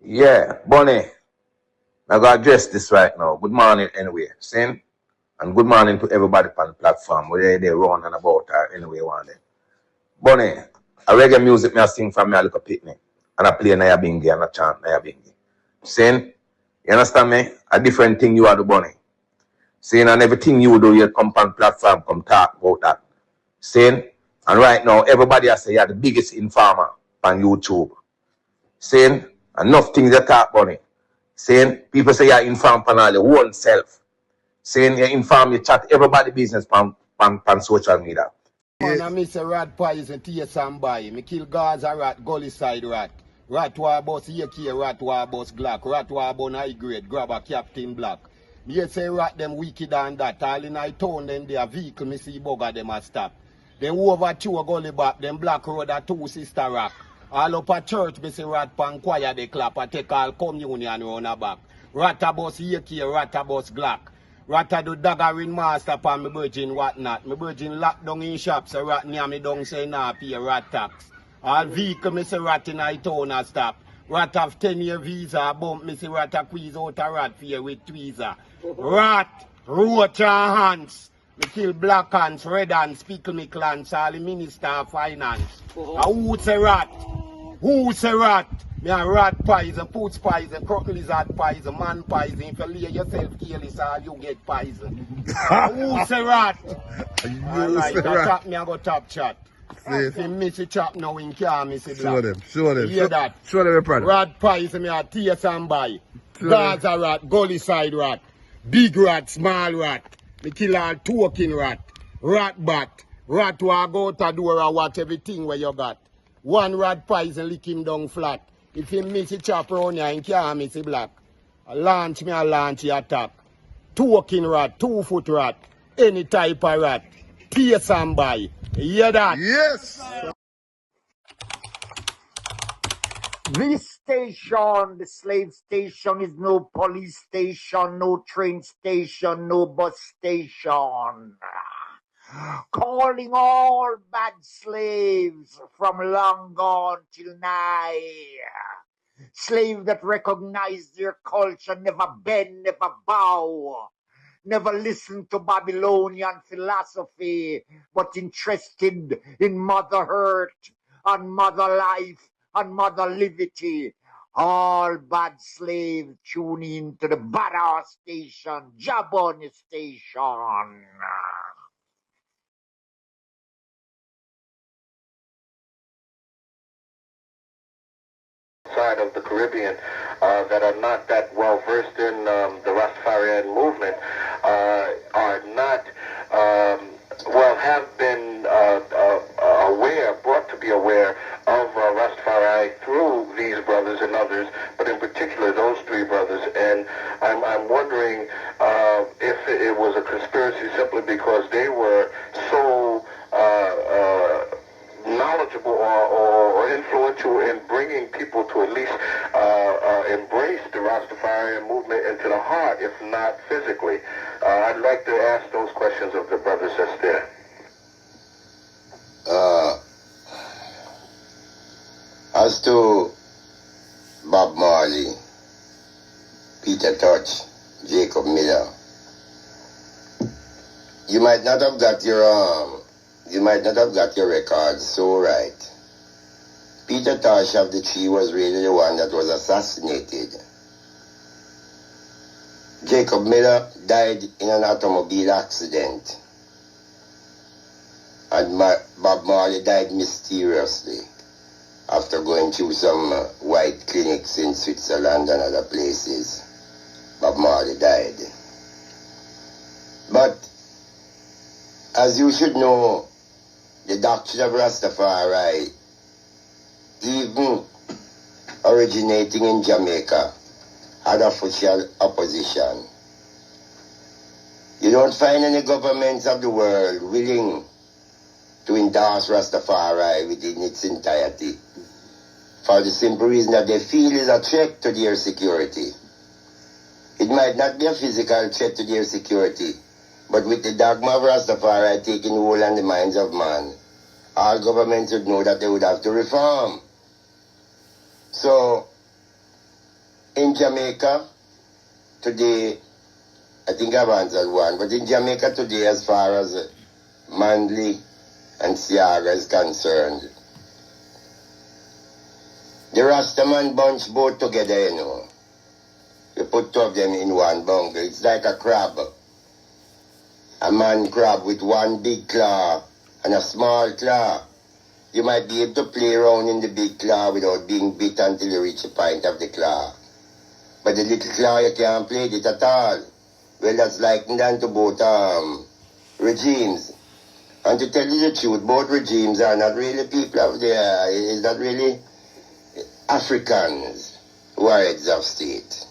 Yeah, Bunny, I gotta address this right now. Good morning anyway, Sin. And good morning to everybody on the platform, whether they run and about or anyway one day. Bunny, a reggae music me I sing from me a little picnic. And I play Nyabinghi and I chant Nyabinghi. Sin, you understand me? A different thing you are the Bunny. Saying and everything you do, you come on platform, come talk about that. Saying, and right now, everybody has say you're the biggest informer on YouTube. Saying, enough things you talk about it. Saying, people say you're informed on all your own self. Saying you inform, you chat everybody business on social media. Man, I miss a rat poison to somebody. Me kill Gaza rat, gully side rat. Rat war boss AK, rat war boss Glock, rat war bun high grade, grab a Captain Black. Me say rat them wicked and that. All in I town then their vehicle, me see bugger them a stop. Then over two a gully back, them black road a two sister rock. All up a church, me see rat pan choir they clap, I take all communion round a back. Rat a boss AK, rat a boss Glock. Rat a do daggering master pan me virgin whatnot. Me virgin lock down in shop, so rat near me down say nah pay rat tax. All vehicle me say rat in I town a stop. Rat have 10-year visa, bump me say rat a squeeze out a rat fear with tweezer. Rat, roach and hands. Me kill black hands, red hands, pickle me clans, all the minister of finance. Who say rat? Who say rat? Me a rat poison, food poison, crook lizard poison, man poison. If you lay yourself careless, all you get poison. Who say rat? Alright, top me I go top chat. If you miss a chop now in car, miss a black. Show them. Hear that? Show them your product. Rat poison, me a taste and buy. Gaza rat, gully side rat, big rat, small rat. Me kill all token rat, rat bat, rat who go to door and watch everything where you got. One rat poison lick him down flat. If you miss a chop round here, you can't miss a black. A launch me a launch your attack. Token rat, 2-foot rat, any type of rat. Taste and buy. You hear that? Yes. This station, the slave station, is no police station, no train station, no bus station. Calling all bad slaves from long gone till nigh. Slaves that recognize their culture, never bend, never bow. Never listen to Babylonian philosophy, but interested in mother earth and mother life and mother liberty. All bad slaves tune in to the badass station, JahBunny station. Side of the Caribbean that are not that well versed in the Rastafarian movement are not have been brought to be aware of Rastafari through these brothers and others, but in particular those three brothers. And I'm wondering if it was a conspiracy simply because they were so knowledgeable or influential in bringing people to at least embrace the Rastafarian movement into the heart, if not physically. I'd like to ask those questions of the brothers that's there. As to Bob Marley, Peter Tosh, Jacob Miller, you might not have got your records so right. Peter Tosh of the Tree was really the one that was assassinated. Jacob Miller died in an automobile accident. And Bob Marley died mysteriously after going through some white clinics in Switzerland and other places. Bob Marley died. But as you should know, the doctrine of Rastafari, even originating in Jamaica, had official opposition. You don't find any governments of the world willing to endorse Rastafari within its entirety, for the simple reason that they feel is a threat to their security. It might not be a physical threat to their security, but with the dogma of Rastafari taking hold on the minds of man, all governments would know that they would have to reform. So, in Jamaica today, I think I've answered one, but in Jamaica today, as far as Manley and Siaga is concerned, the Rastaman bunch both together, you know. You put two of them in one bunker. It's like a crab. A man crab with one big claw and a small claw. You might be able to play around in the big claw without being bit until you reach the point of the claw. But the little claw, you can't play it at all. Well, that's likened to both regimes. And to tell you the truth, both regimes are not really people of there. It's not really Africans who are heads of state.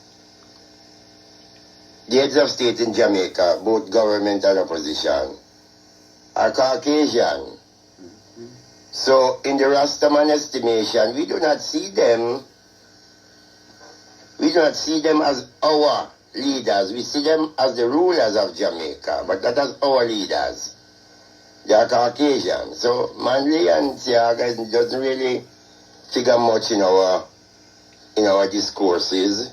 The heads of state in Jamaica, both government and opposition, are Caucasian. So in the Rastaman estimation, we do not see them as our leaders. We see them as the rulers of Jamaica, but not as our leaders. They are Caucasian. So Manley and Siaga doesn't really figure much in our discourses.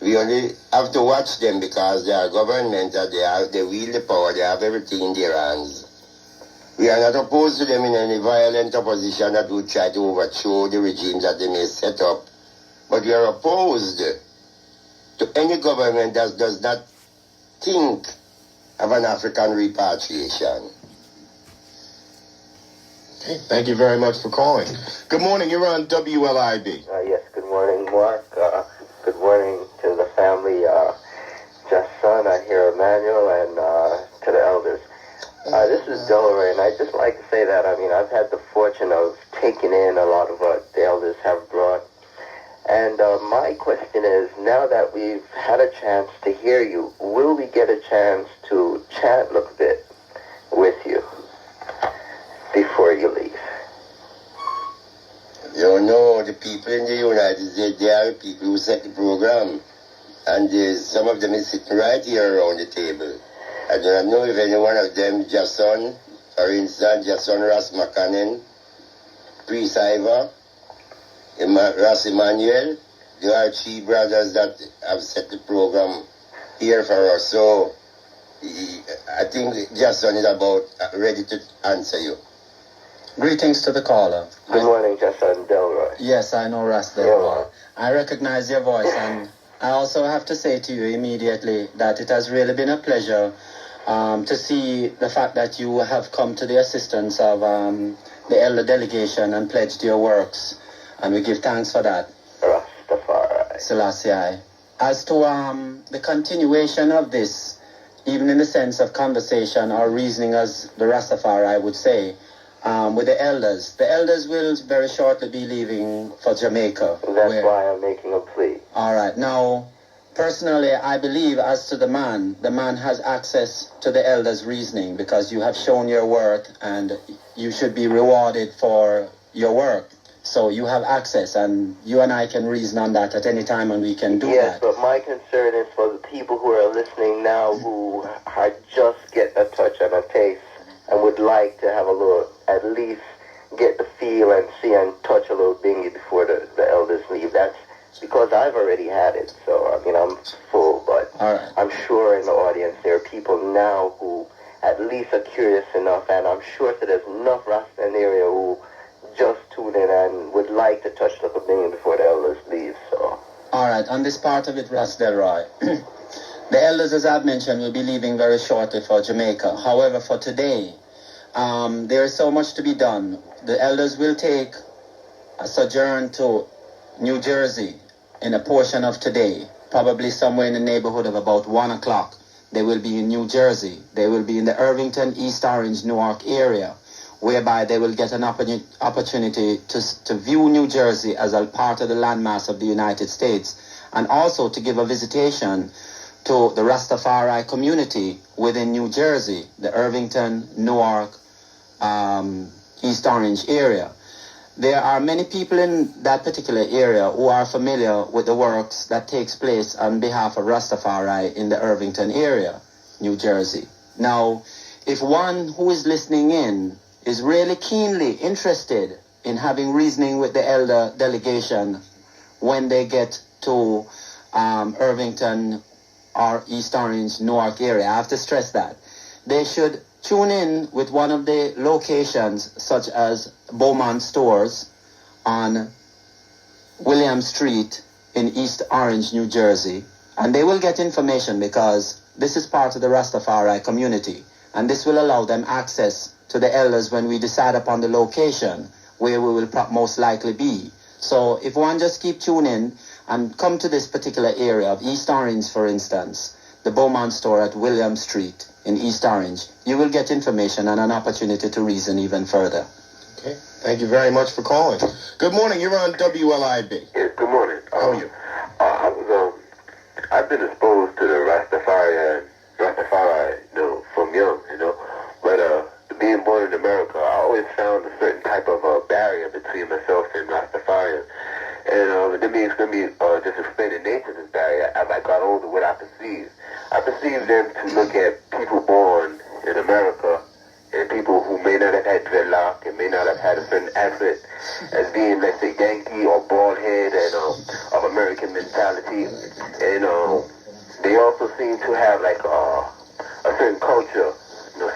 We only have to watch them because they are government, they wield the power, they have everything in their hands. We are not opposed to them in any violent opposition that would try to overthrow the regimes that they may set up. But we are opposed to any government that does not think of an African repatriation. Okay, thank you very much for calling. Good morning, you're on WLIB. Yes, good morning, Mark. Good morning to the family, just son, I hear Emmanuel, and to the elders. This is Delaware, and I'd just like to say that, I've had the fortune of taking in a lot of what the elders have brought. And my question is, now that we've had a chance to hear you, will we get a chance to chat a little bit with you before you leave? You know, the people in the United States, they are the people who set the program. And some of them is sitting right here around the table. I do not know if any one of them, Jason, for instance, Jason Ras Makanen, Priest Iva, Ras Emmanuel, they are three brothers that have set the program here for us. So I think Jason is about ready to answer you. Greetings to the caller. Good morning, Jason Delroy. Yes, I know Ras Delroy. I recognize your voice, and I also have to say to you immediately that it has really been a pleasure to see the fact that you have come to the assistance of the elder delegation and pledged your works, and we give thanks for that. Rastafari. Selassie. As to the continuation of this, even in the sense of conversation or reasoning, as the Rastafari would say, with the elders will very shortly be leaving for Jamaica. That's why I'm making a plea. All right. Now, personally, I believe as to the man has access to the elders' reasoning because you have shown your worth and you should be rewarded for your work. So you have access, and you and I can reason on that at any time, and we can do that. Yes, but my concern is for the people who are listening now who are just getting a touch and a taste and would like to have a little, at least get the feel and see and touch a little bingy before the elders leave. That's because I've already had it. So, I'm full, but I'm sure in the audience there are people now who at least are curious enough, and I'm sure that there's enough Rasta in the area who just tune in and would like to touch the bingy before the elders leave. So. All right, on this part of it, Ras Delroy. The elders, as I've mentioned, will be leaving very shortly for Jamaica. However, for today, there is so much to be done. The elders will take a sojourn to New Jersey in a portion of today, probably somewhere in the neighborhood of about 1 o'clock. They will be in New Jersey. They will be in the Irvington, East Orange, Newark area, whereby they will get an opportunity to view New Jersey as a part of the landmass of the United States, and also to give a visitation to the Rastafari community within New Jersey, the Irvington, Newark, East Orange area. There are many people in that particular area who are familiar with the works that takes place on behalf of Rastafari in the Irvington area, New Jersey. Now, if one who is listening in is really keenly interested in having reasoning with the elder delegation when they get to Irvington or East Orange, Newark area. I have to stress that. They should tune in with one of the locations such as Beaumont Stores on William Street in East Orange, New Jersey, and they will get information because this is part of the Rastafari community, and this will allow them access to the elders when we decide upon the location where we will most likely be. So if one just keep tuning in and come to this particular area of East Orange, for instance, the Beaumont Store at William Street in East Orange, you will get information and an opportunity to reason even further. Okay. Thank you very much for calling. Good morning. You're on WLIB. Yes, good morning. How are you? I've been exposed to the Rastafari, from young, but being born in America, I always found a certain type of barrier between myself and Rastafari. And let me just explain the nature of this barrier. As I got older, what I perceived them to look at people born in America and people who may not have had dreadlock and may not have had a certain accent as being, let's say, Yankee or bald head and of American mentality. And they also seem to have like a certain culture,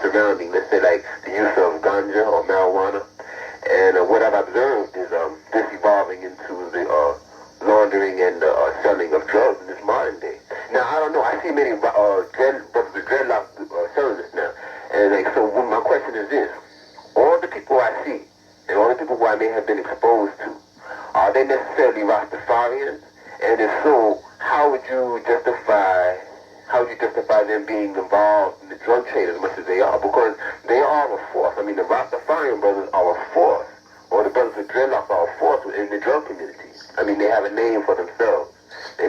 surrounding, let's say, like the use of ganja or marijuana. And what I've observed is this evolving into the laundering and selling of drugs in this modern day. Now, I don't know. I see many dreadlock selling this now. And so my question is this. All the people I see and all the people who I may have been exposed to, are they necessarily Rastafarians? And if so, how would you justify them being involved in the drug trade as much as they are? Because they are a force. I mean, the Rastafarian brothers are a force, or the brothers of dreadlock are a force in the drug community. I mean, they have a name for themselves.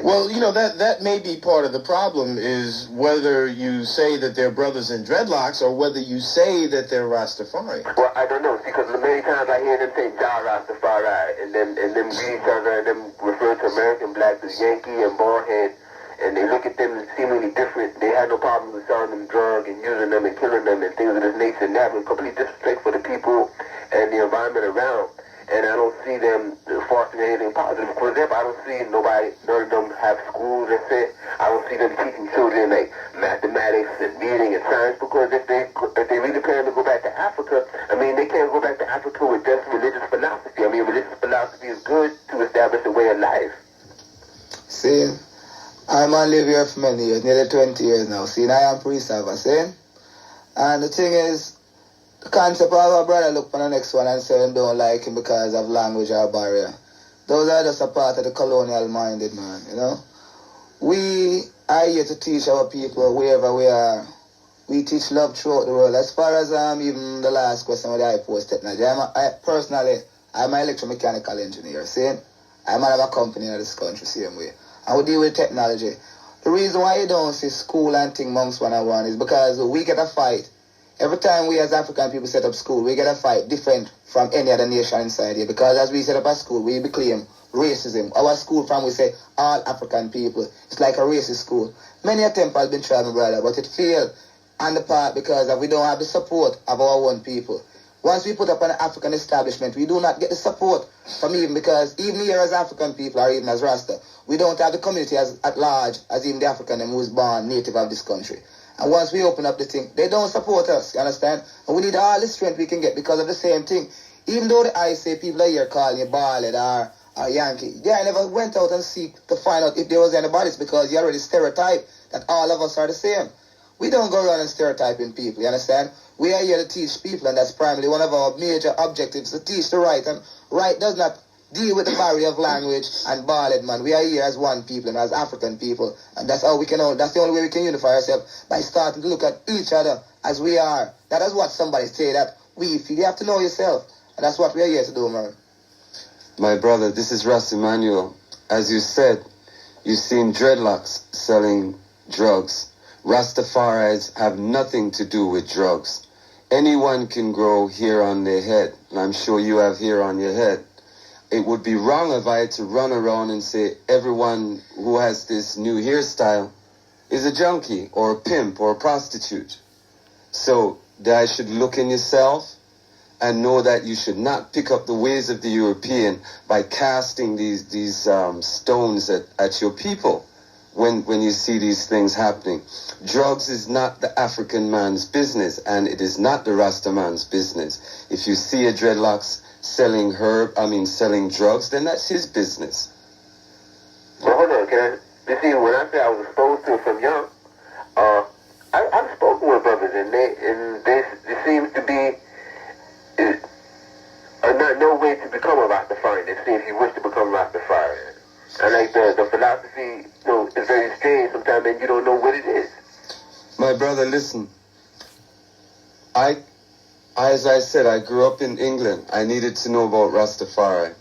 Well, that may be part of the problem, is whether you say that they're brothers in dreadlocks or whether you say that they're Rastafari. Well, I don't know, because many times I hear them say Jah Rastafari, and them greet each other, and them refer to American blacks as Yankee and baldhead, and they look at them as seemingly different. They have no problem with selling them drugs and using them and killing them and things of this nature, and having complete disrespect for the people and the environment around. And I don't see them fostering anything positive. For example, I don't see none of them have schools, that's it. I don't see them teaching children like mathematics and reading and science, because if they really plan to go back to Africa, I mean, they can't go back to Africa with just religious philosophy. I mean, religious philosophy is good to establish a way of life. See, I'm on live here for many years, nearly 20 years now. See, I am pre-server, see? And the thing is, the concept of a brother look for the next one and say don't like him because of language or barrier. Those are just a part of the colonial minded, man, We are here to teach our people wherever we are. We teach love throughout the world. As far as even the last question with the high-post technology, personally, I'm an electromechanical engineer, see? I might have a company in this country, same way. And we deal with technology. The reason why you don't see school and thing amongst one on one is because we get a fight. Every time we as African people set up school, we get a fight different from any other nation inside here. Because as we set up a school, we claim racism. Our school from we say all African people. It's like a racist school. Many attempts have been tried, my brother, but it failed on the part because we don't have the support of our own people. Once we put up an African establishment, we do not get the support from even, because even here as African people or even as Rasta, we don't have the community at large as even the African who is born native of this country. And once we open up the thing, they don't support us, you understand? And we need all the strength we can get because of the same thing. Even though I say people are here calling you ballad or Yankee, I never went out and seek to find out if there was anybody. It's because you already stereotype that all of us are the same. We don't go around and stereotyping people, you understand? We are here to teach people, and that's primarily one of our major objectives, to teach the right. And right does not deal with the barrier of language and ballad, man. We are here as one people and as African people, and that's how we can that's the only way we can unify ourselves, by starting to look at each other as we are. That is what somebody say that we feel. You have to know yourself, and that's what we are here to do, man. My brother, this is Russ Emmanuel. As you said, you've seen dreadlocks selling drugs. Rastafaris have nothing to do with drugs. Anyone can grow hair on their head, and I'm sure you have hair on your head. It would be wrong if I had to run around and say everyone who has this new hairstyle is a junkie or a pimp or a prostitute. So that I should look in yourself and know that you should not pick up the ways of the European by casting these stones at your people. when you see these things happening. Drugs is not the African man's business, and it is not the Rasta man's business. If you see a dreadlocks selling selling drugs, then that's his business. Well, hold on, you see, when I say I was exposed to it from young, I've spoken with brothers, and there seems to be no way to become a Rastafarian. They see if you wish to become a Rastafarian. And like the philosophy, is very strange sometimes, and you don't know what it is. My brother, listen. As I said, I grew up in England. I needed to know about Rastafari.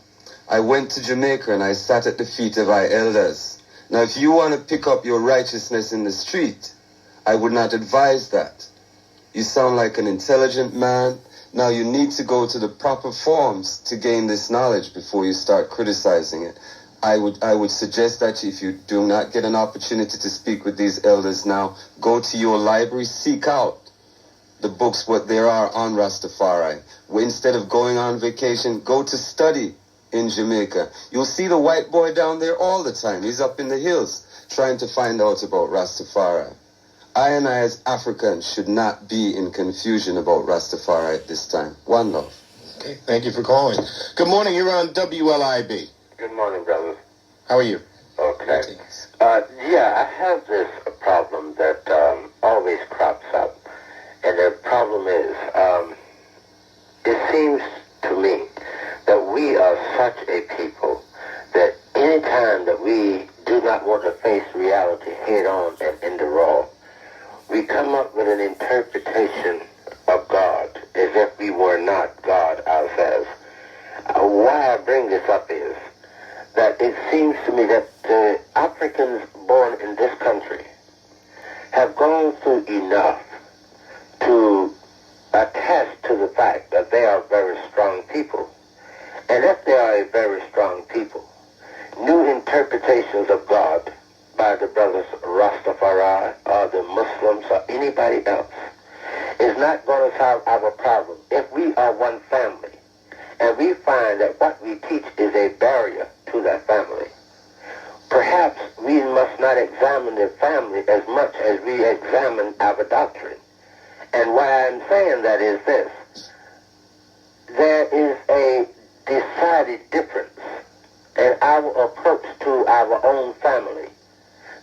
I went to Jamaica and I sat at the feet of our elders. Now, if you want to pick up your righteousness in the street, I would not advise that. You sound like an intelligent man. Now, you need to go to the proper forms to gain this knowledge before you start criticizing it. I would suggest that if you do not get an opportunity to speak with these elders now, go to your library, seek out the books what there are on Rastafari. Instead of going on vacation, go to study in Jamaica. You'll see the white boy down there all the time. He's up in the hills trying to find out about Rastafari. I and I as Africans should not be in confusion about Rastafari at this time. One love. Okay, thank you for calling. Good morning, you're on WLIB. Good morning, brothers. How are you? Okay. I have this problem that always crops up. And the problem is, it seems to me that we are such a people that any time that we do not want to face reality head on and in the raw, we come up with an interpretation of God as if we were not God ourselves. Why I bring this up is that it seems to me that the Africans born in this country have gone through enough to attest to the fact that they are very strong people. And if they are a very strong people, new interpretations of God by the brothers Rastafari or the Muslims or anybody else is not going to solve our problem. If we are one family and we find that what we teach is a barrier to that family, perhaps we must not examine the family as much as we examine our doctrine. And why I'm saying that is this. There is a decided difference in our approach to our own family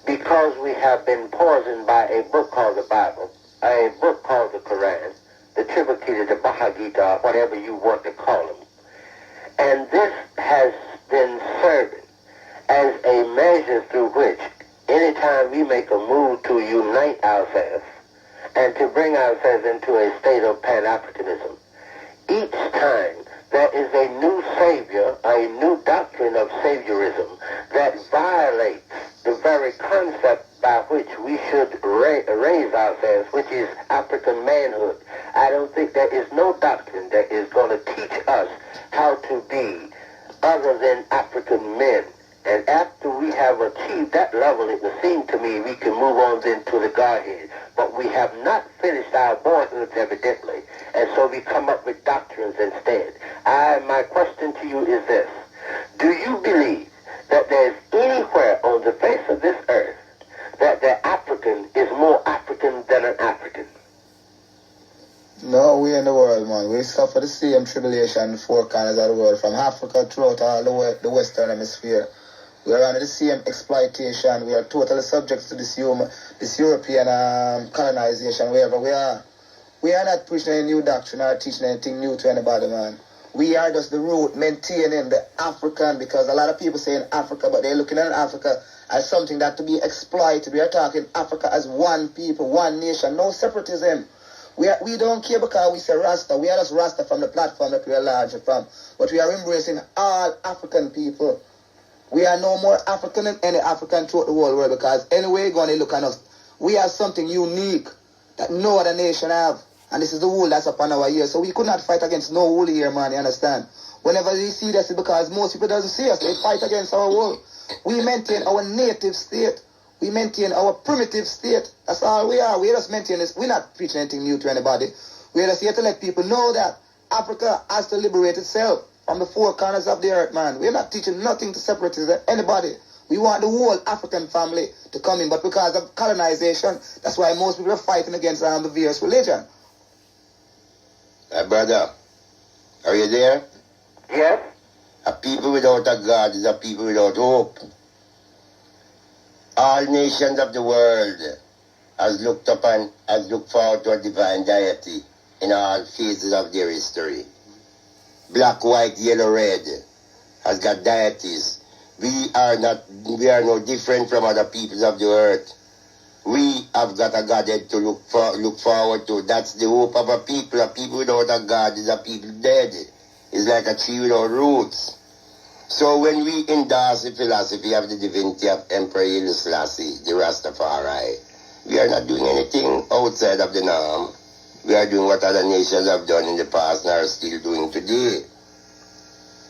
because we have been poisoned by a book called the Bible, a book called the Quran, the Tripitaka, the Bhagavad Gita, whatever you want to call them. And this has been serving as a measure through which anytime we make a move to unite ourselves and to bring ourselves into a state of Pan-Africanism, each time there is a new savior, a new doctrine of saviorism that violates the very concept by which we should raise ourselves, which is African manhood. I don't think there is no doctrine that is going to teach us how to be other than African men. And after we have achieved that level, it would seem to me we can move on then to the Godhead. But we have not finished our boyhoods evidently, and so we come up with doctrines instead. My question to you is this. Do you believe that there's anywhere on the face of this earth that the African is more African than an African? No, we in the world, man. We suffer the same tribulation in the four corners of the world, from Africa throughout all the Western Hemisphere. We are under the same exploitation. We are totally subject to this European colonization, wherever we are. We are not preaching any new doctrine or teaching anything new to anybody, man. We are just the root, maintaining the African, because a lot of people say in Africa, but they're looking at Africa as something that to be exploited. We are talking Africa as one people, one nation, no separatism. We don't care because we say Rasta. We are just Rasta from the platform that we are larger from. But we are embracing all African people. We are no more African than any African throughout the whole world, because anyway you're going to look at us, we have something unique that no other nation have. And this is the wool that's upon our ears. So we could not fight against no wool here, man, you understand? Whenever we see this, it's because most people doesn't see us. They fight against our wool. We maintain our native state. We maintain our primitive state. That's all we are. We just maintain this. We're not preaching anything new to anybody. We're just here to let people know that Africa has to liberate itself from the four corners of the earth, man. We're not teaching nothing to separatists, anybody. We want the whole African family to come in, but because of colonization, that's why most people are fighting against the various religion. My brother, are you there? Yes? A people without a God is a people without hope. All nations of the world has looked forward to a divine deity in all phases of their history. Black, white, yellow, red has got deities. We are no different from other peoples of the earth. We have got a Godhead to look forward to. That's the hope of a people. A people without a God is a people dead. It's like a tree without roots. So when we endorse the philosophy of the divinity of Emperor Haile Selassie, the Rastafari, we are not doing anything outside of the norm. We are doing what other nations have done in the past and are still doing today.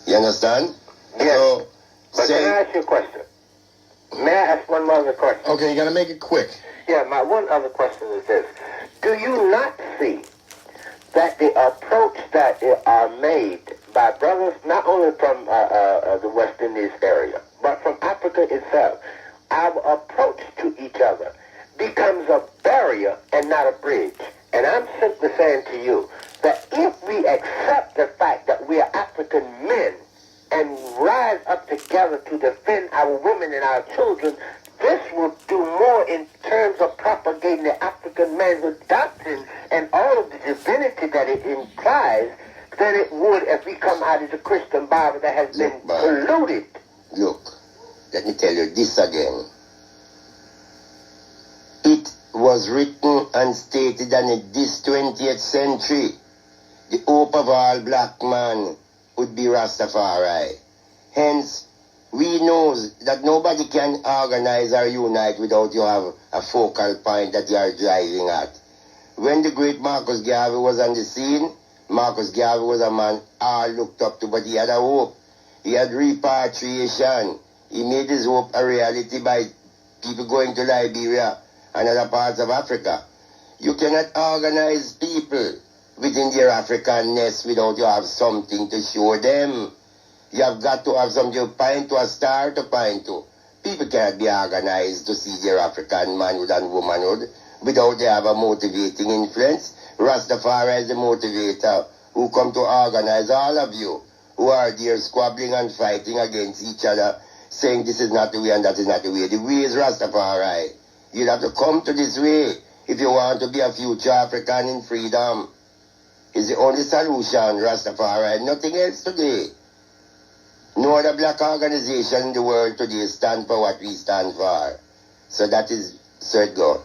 You understand? Yes. So, But can I ask you a question? May I ask one other question? Okay, you got to make it quick. Yeah, my one other question is this. Do you not see that the approach that are made by brothers, not only from the West Indies area, but from Africa itself, our approach to each other becomes a barrier and not a bridge? And I'm simply saying to you that if we accept the fact that we are African men and rise up together to defend our women and our children, this will do more in terms of propagating the African manhood doctrine and all of the divinity that it implies than it would if we come out of the Christian Bible that has been polluted. Look, let me tell you this again. It was written and stated that in this 20th century, the hope of all black men would be Rastafari. Hence, we know that nobody can organize or unite without you have a focal point that you are driving at. When the great Marcus Garvey was on the scene, Marcus Garvey was a man all looked up to, but he had a hope. He had repatriation. He made his hope a reality by people going to Liberia and other parts of Africa. You cannot organize people within their African nest without you have something to show them. You have got to have something to point to, a star to point to. People cannot be organized to see their African manhood and womanhood without they have a motivating influence. Rastafari is the motivator who come to organize all of you who are there squabbling and fighting against each other, saying this is not the way and that is not the way. The way is Rastafari. You have to come to this way if you want to be a future African in freedom. It's the only solution, Rastafari, nothing else today. No other black organization in the world today stand for what we stand for. So that is Sir God.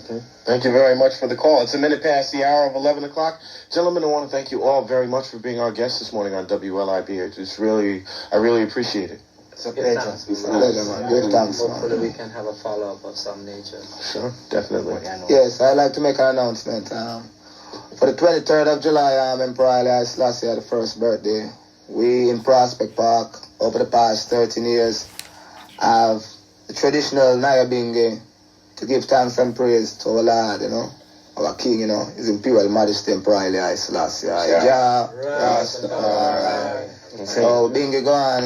Okay. Thank you very much for the call. It's a minute past the hour of 11 o'clock. Gentlemen, I want to thank you all very much for being our guests this morning on WLIB. I really appreciate it. It's a pleasure. It's a pleasure, man. Great thanks, man. Hopefully we can have a follow-up of some nature. Sure, definitely. Yes, I'd like to make an announcement. For the 23rd of July, Emperor Haile Selassie had the first birthday. We in Prospect Park, over the past 13 years, have the traditional Nyabinghi to give thanks and praise to our Lord, our King, His Imperial Majesty Emperor Haile Selassie. Jah Rastafari. So, Bingi go on,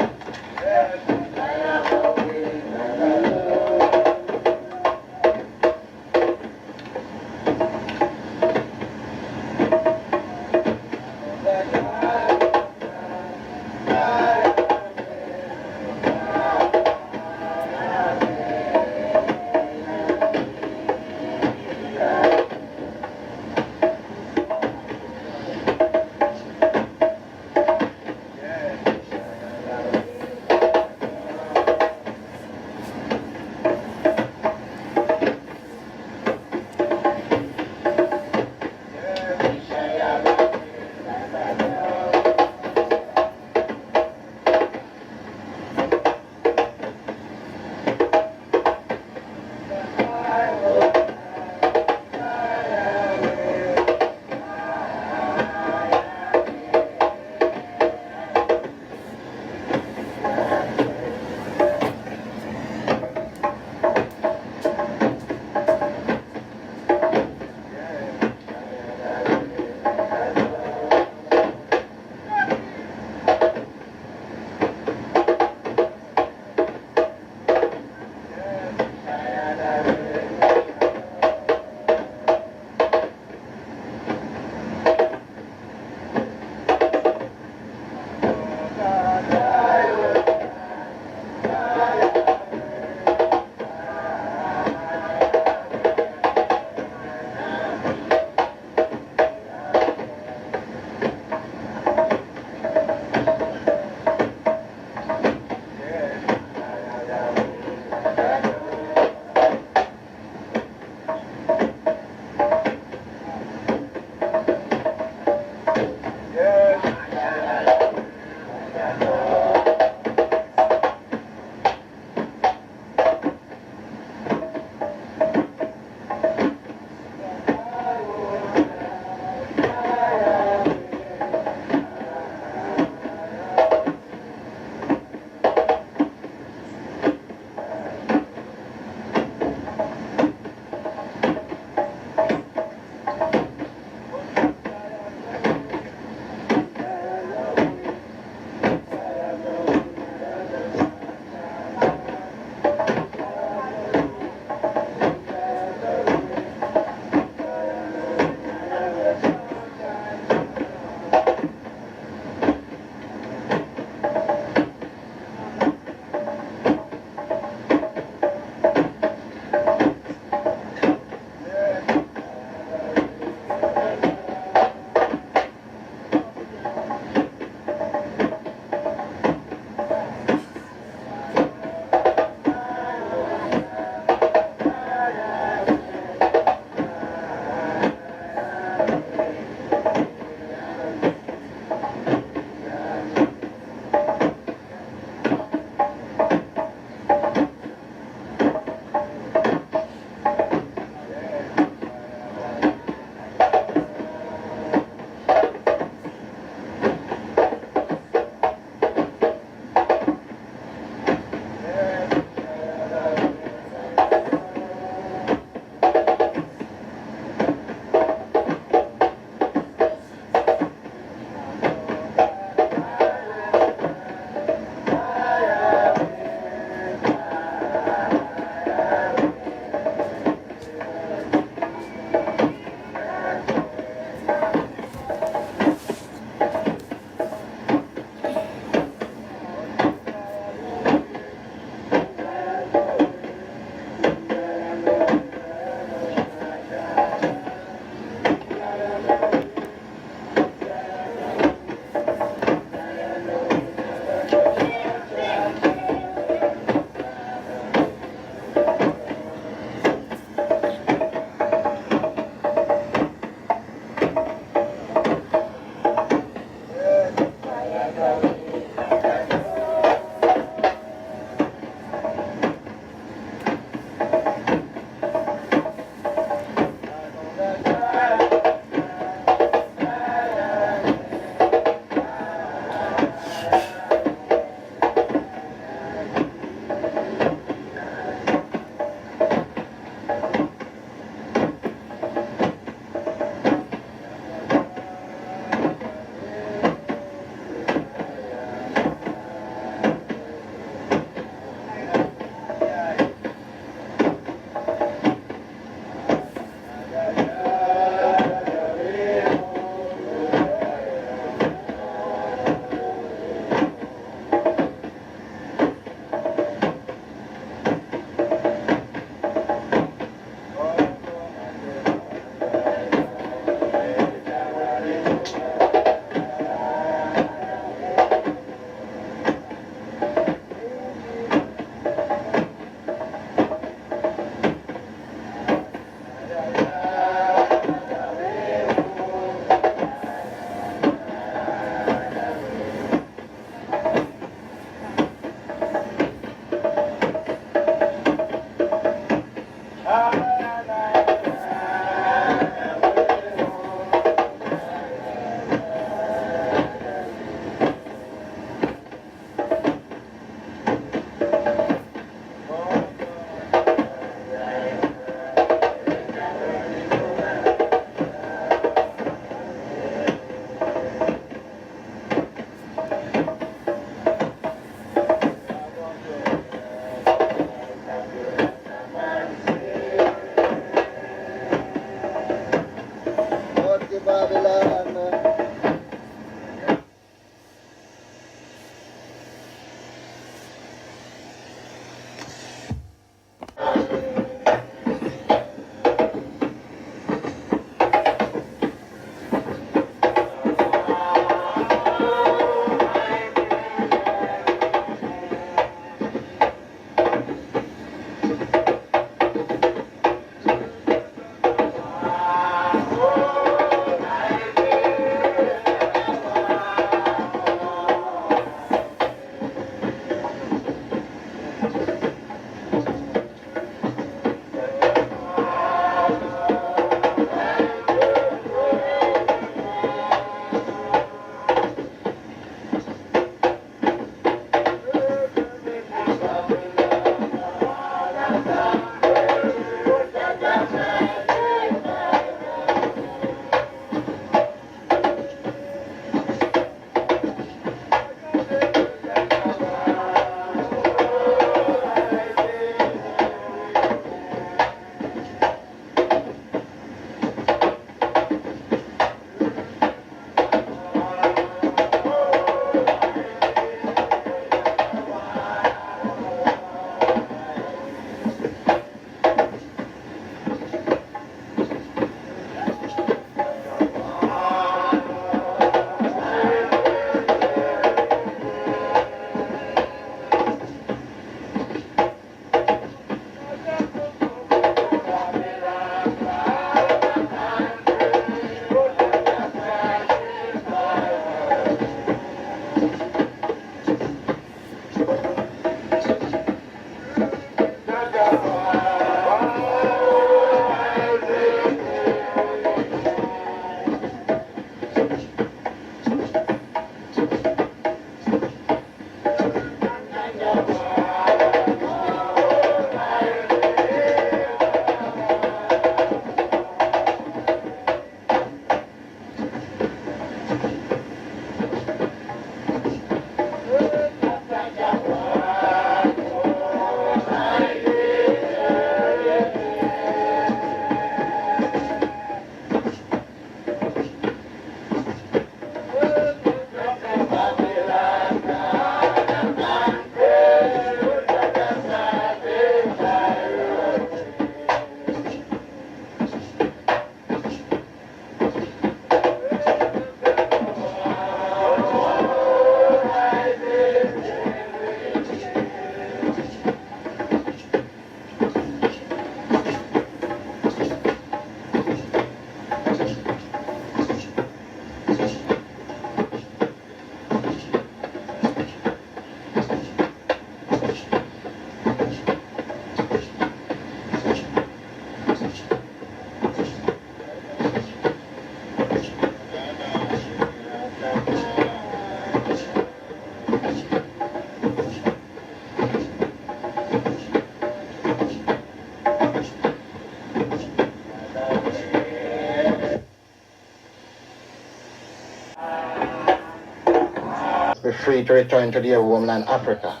free to return to their homeland, Africa.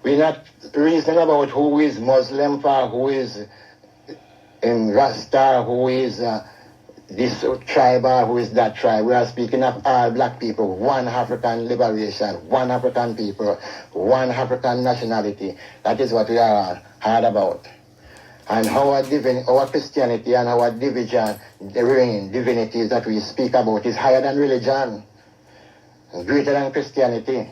We're not reasoning about who is Muslim or who is in Rasta, who is this tribe or who is that tribe. We are speaking of all black people, one African liberation, one African people, one African nationality. That is what we are hard about. And our Christianity and our division, the reign, divinities that we speak about is higher than religion, greater than Christianity.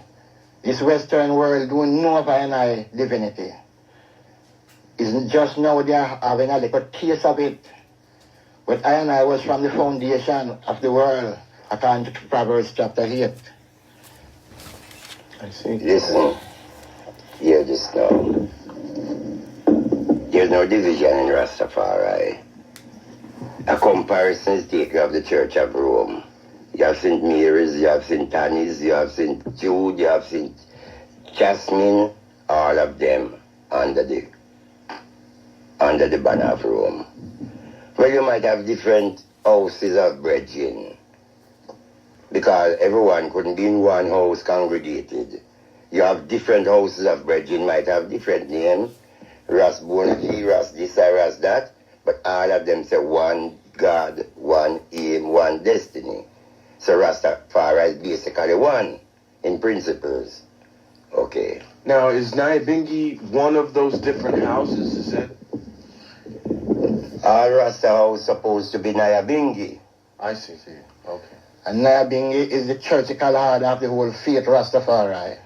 This Western world don't know of any divinity. It's just now they are having a little taste of it. But I was from the foundation of the world, according to Proverbs chapter 8. I see. Listen, hear this now. There's no division in Rastafari. A comparison is taken of the Church of Rome. You have St. Mary's, you have St. Anne's, you have St. Jude, you have St. Jasmine, all of them under the banner of Rome. Well, you might have different houses of brethren, because everyone couldn't be in one house congregated. You have different houses of brethren, might have different names, Ras Bonaki, Ras this, Ras that, but all of them say one God, one aim, one destiny. So Rastafari is basically one in principles. Okay. Now, is Nyabinghi one of those different houses, is it? All Rasta house supposed to be Nyabinghi. I see. Okay. And Nyabinghi is the churchical heart of the whole faith Rastafari.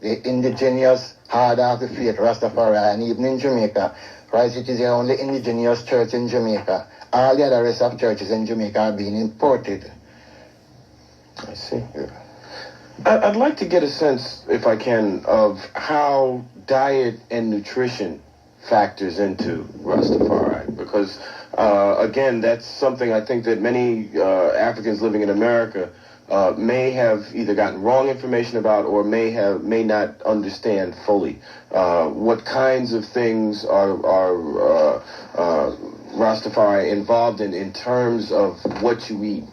The indigenous heart of the faith Rastafari, and even in Jamaica. Right, it is the only indigenous church in Jamaica. All the other rest of churches in Jamaica are being imported. I see. I'd like to get a sense, if I can, of how diet and nutrition factors into Rastafari, because again, that's something I think that many Africans living in America may have either gotten wrong information about or may not understand fully. What kinds of things are Rastafari involved in terms of what you eat?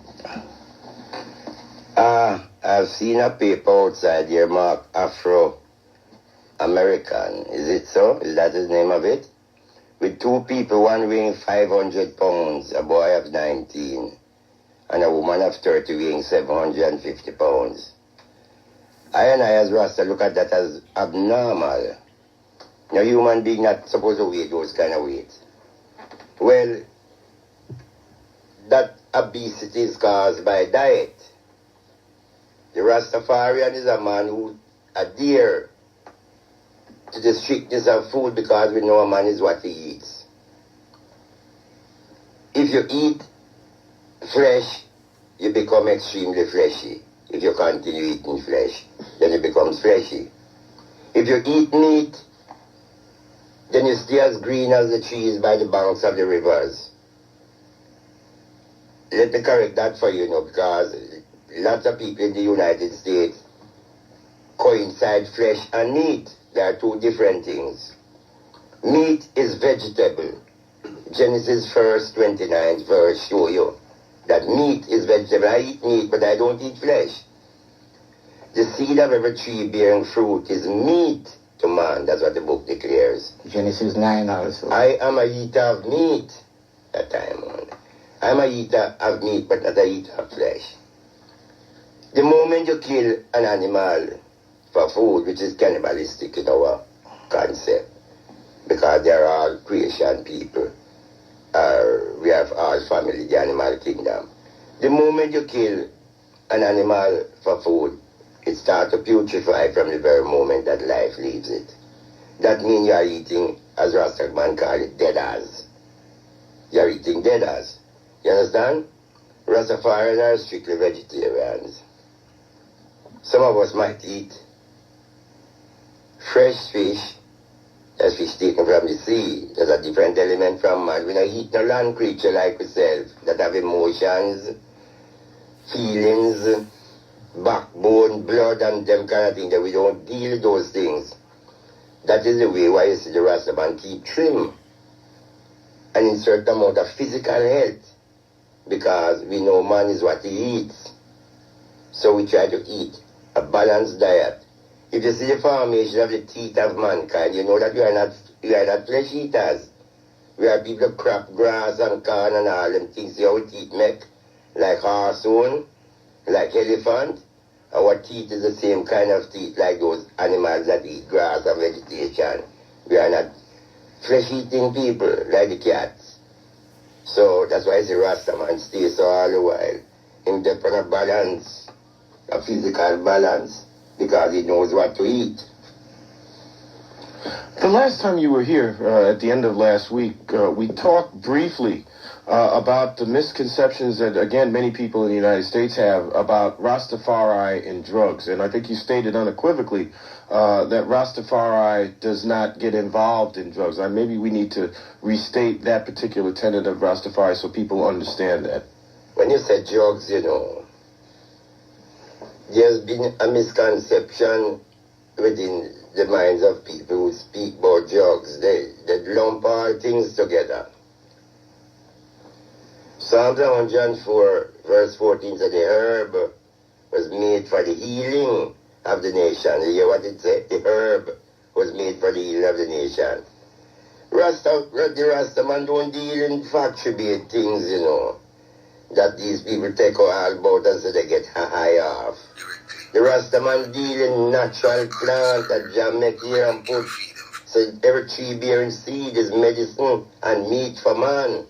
I've seen a paper outside here marked Afro-American. Is it so? Is that the name of it? With two people, one weighing 500 pounds, a boy of 19, and a woman of 30 weighing 750 pounds. I as Rasta look at that as abnormal. No human being not supposed to weigh those kind of weights. Well, that obesity is caused by diet. The Rastafarian is a man who adhere to the strictness of food, because we know a man is what he eats. If you eat flesh, you become extremely fleshy. If you continue eating flesh, then it becomes fleshy. If you eat meat, then you stay as green as the trees by the banks of the rivers. Let me correct that for you, because lots of people in the United States coincide flesh and meat. They are two different things. Meat is vegetable. Genesis 1st 29th verse show you that meat is vegetable. I eat meat, but I don't eat flesh. The seed of every tree bearing fruit is meat to man. That's what the book declares. Genesis 9 also. I am a eater of meat. That time on. I'm a eater of meat, but not a eater of flesh. The moment you kill an animal for food, which is cannibalistic in our concept, because they are all creation people, we have all family, the animal kingdom. The moment you kill an animal for food, it starts to putrefy from the very moment that life leaves it. That means you are eating, as Rastaman call it, dead as. You are eating dead as. You understand? Rastafarians are strictly vegetarians. Some of us might eat fresh fish, that's fish taken from the sea. There's a different element from man. We don't eat no land creature like ourselves that have emotions, feelings, backbone, blood, and them kind of things, that we don't deal with those things. That is the way why you see the Rastaman keep trim and insert amount of physical health, because we know man is what he eats. So we try to eat a balanced diet. If you see the formation of the teeth of mankind, you know that we are not flesh eaters. We are people who crop grass and corn and all them things our teeth make, like horseone, like elephant. Our teeth is the same kind of teeth like those animals that eat grass and vegetation. We are not flesh-eating people like the cats. So that's why the Rastaman stays so all the while. Him depend on a balance, a physical balance, because he knows what to eat. The last time you were here, at the end of last week, we talked briefly about the misconceptions that, again, many people in the United States have about Rastafari and drugs. And I think you stated unequivocally that Rastafari does not get involved in drugs. Maybe we need to restate that particular tenet of Rastafari so people understand that. When you say drugs, you know, there's been a misconception within the minds of people who speak about drugs. They lump all things together. Psalms 104, verse 14 said the herb was made for the healing of the nation. You hear what it said? The herb was made for the healing of the nation. The Rastaman don't deal in factory-based things, you know, that these people take all about and so they get high off. The Rastaman deal in natural plant that Jah make here and put. So every tree bearing seed is medicine and meat for man.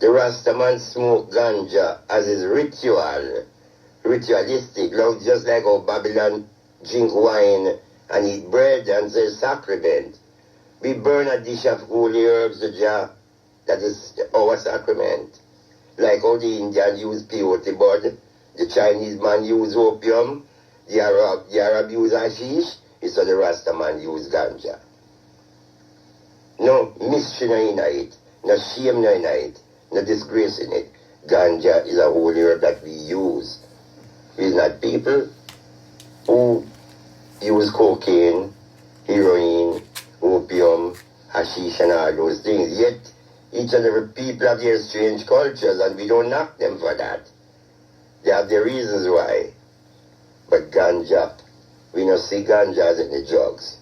The Rastaman smoke ganja as his ritualistic, just like how Babylon drink wine and eat bread and say sacrament. We burn a dish of holy herbs to Jah, that is our sacrament. Like how the Indians use peyote bud, the Chinese man use opium, the Arab use hashish, it's so the Rastaman use ganja. No mystery no in it, no shame no in it, no disgrace in it. Ganja is a holy herb that we use. It's not people who use cocaine, heroin, opium, hashish and all those things. Yet each and every people have their strange cultures and we don't knock them for that. They have their reasons why. But ganja, we don't see ganja as any drugs.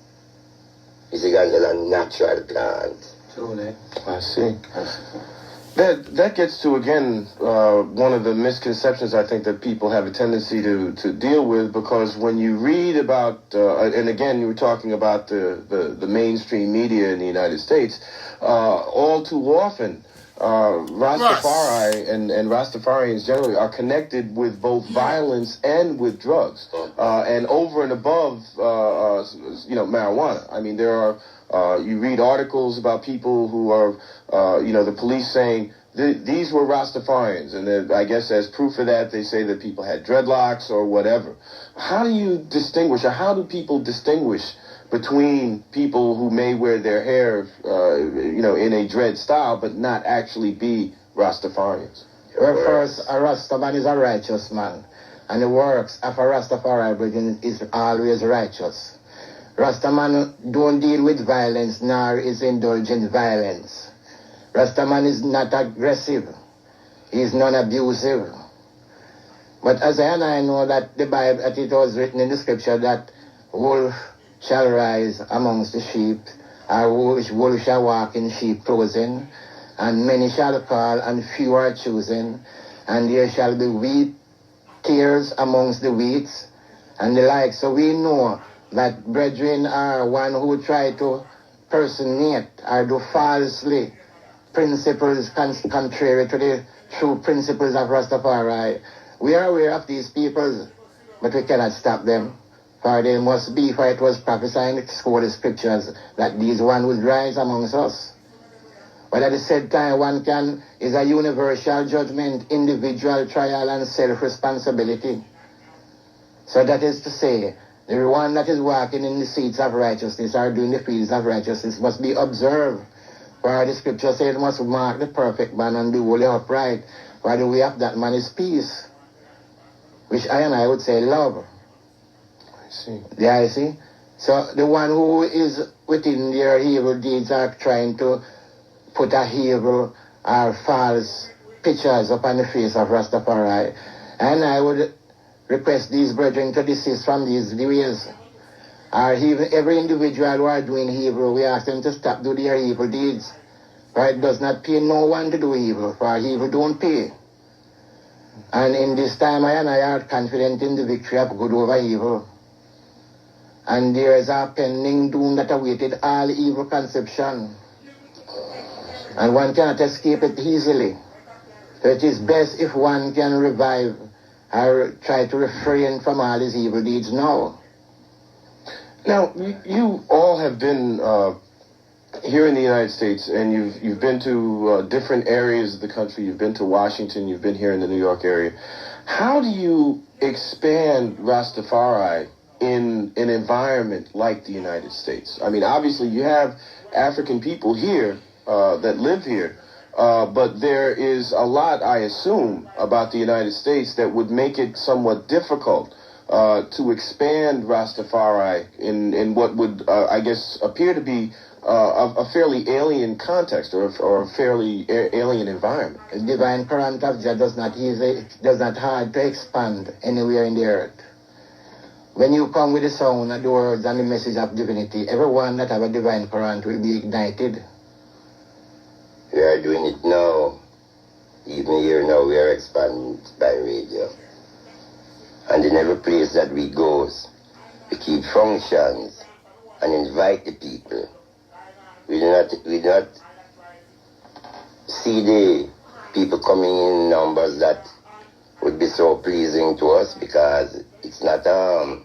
We see ganja as a natural plant. Truly. I see. That gets to, again, one of the misconceptions I think that people have a tendency to deal with, because when you read about, and again, you were talking about the mainstream media in the United States, all too often, Rastafari and Rastafarians generally are connected with both violence and with drugs, and over and above, marijuana. I mean, there are, you read articles about people who are, the police saying these were Rastafarians, and then, I guess as proof of that, they say that people had dreadlocks or whatever. How do you distinguish, or how do people distinguish between people who may wear their hair, in a dread style, but not actually be Rastafarians? Well, first, a Rastaman is a righteous man, and the works of a Rastafari is always righteous. Rastaman don't deal with violence, nor is indulgent violence. Rastaman is not aggressive. He is non-abusive. But as I know that the Bible, that it was written in the scripture that wolf shall rise amongst the sheep, or wolf shall walk in sheep clothing, and many shall call, and few are chosen, and there shall be wheat tears amongst the wheats, and the like. So we know that brethren are one who try to personate or do falsely principles contrary to the true principles of Rastafari. We are aware of these people, but we cannot stop them. For they must be, for it was prophesied in the scriptures that these one would rise amongst us. But at the same time, is a universal judgment, individual trial and self-responsibility. So that is to say, the one that is walking in the seats of righteousness or doing the fields of righteousness must be observed. For the scripture says, must mark the perfect man and do wholly upright. For the way of that man is peace, which I would say love. I see. Yeah, I see. So the one who is within their evil deeds are trying to put a evil or false pictures upon the face of Rastafari. And I would request these brethren to desist from these ways. Or even every individual who are doing evil, we ask them to stop doing their evil deeds. For it does not pay no one to do evil, for evil don't pay. And in this time I are confident in the victory of good over evil. And there is a pending doom that awaited all evil conception. And one cannot escape it easily. So it is best if one can revive or try to refrain from all his evil deeds now. Now, you all have been here in the United States, and you've been to different areas of the country. You've been to Washington. You've been here in the New York area. How do you expand Rastafari in an environment like the United States? I mean, obviously, you have African people here that live here, but there is a lot, I assume, about the United States that would make it somewhat difficult to expand Rastafari in what would, I guess, appear to be a fairly alien context or a fairly alien environment. The divine current of Jah does not hard to expand anywhere in the earth. When you come with the sound of the words and the message of divinity, everyone that have a divine current will be ignited. We are doing it now. Even here now we are expanding by radio. And in every place that we go, we keep functions and invite the people. We do not see the people coming in numbers that would be so pleasing to us, because it's not a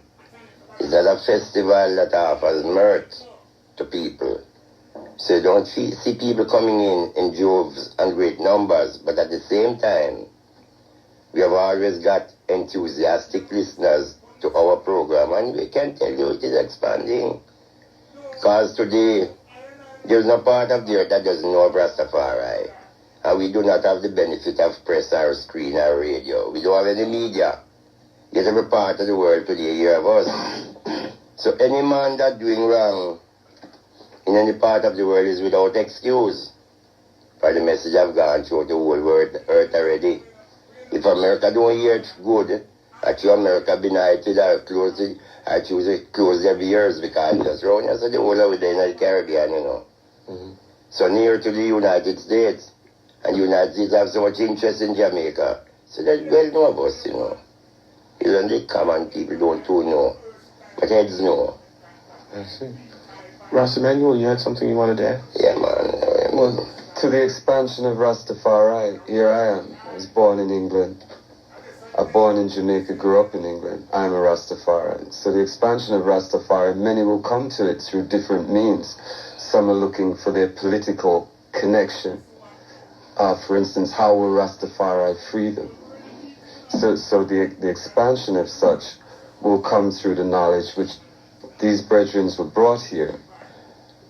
festival that offers mirth to people. So you don't see people coming in droves and great numbers, but at the same time, we have always got enthusiastic listeners to our program, and we can tell you it is expanding. Because today, there's no part of the earth that doesn't know of Rastafari. And we do not have the benefit of press or screen or radio. We don't have any media. Yet every part of the world today hear of us. So any man that's doing wrong in any part of the world is without excuse. For the message have gone through the whole world, earth already. If America don't hear it good, actually America benighted or close it, I choose to close their ears, because just around here, so the whole of it in the Caribbean, you know. Mm-hmm. So near to the United States, and the United States have so much interest in Jamaica, so they well know of us, you know. Even the common people don't too know, but heads know. I see. Ras Emmanuel, you had something you wanted to add? Yeah, man. Well, to the expansion of Rastafari, here I am. I was born in England. I was born in Jamaica, grew up in England. I'm a Rastafarian. So the expansion of Rastafari, many will come to it through different means. Some are looking for their political connection. For instance, how will Rastafari free them? So the expansion of such will come through the knowledge which these brethren were brought here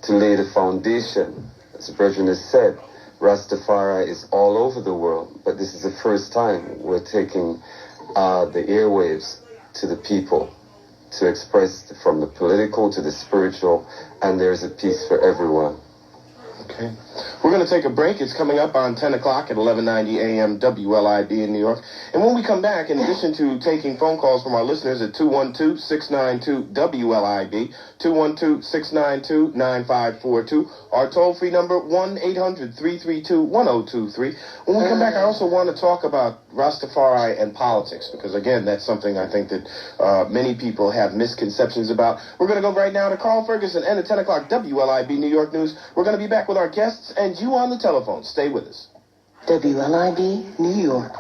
to lay the foundation. As the brethren has said, Rastafari is all over the world, but this is the first time we're taking the airwaves to the people to express from the political to the spiritual, and there's a piece for everyone. Okay. We're going to take a break. It's coming up on 10 o'clock at 11:90 a.m. WLIB in New York. And when we come back, in addition to taking phone calls from our listeners at 212-692-WLIB, 212-692-9542, our toll-free number 1-800-332-1023. When we come back, I also want to talk about Rastafari and politics, because, again, that's something I think that many people have misconceptions about. We're going to go right now to Carl Ferguson and the 10 o'clock WLIB New York News. We're going to be back with our guests and you on the telephone. Stay with us. WLIB New York.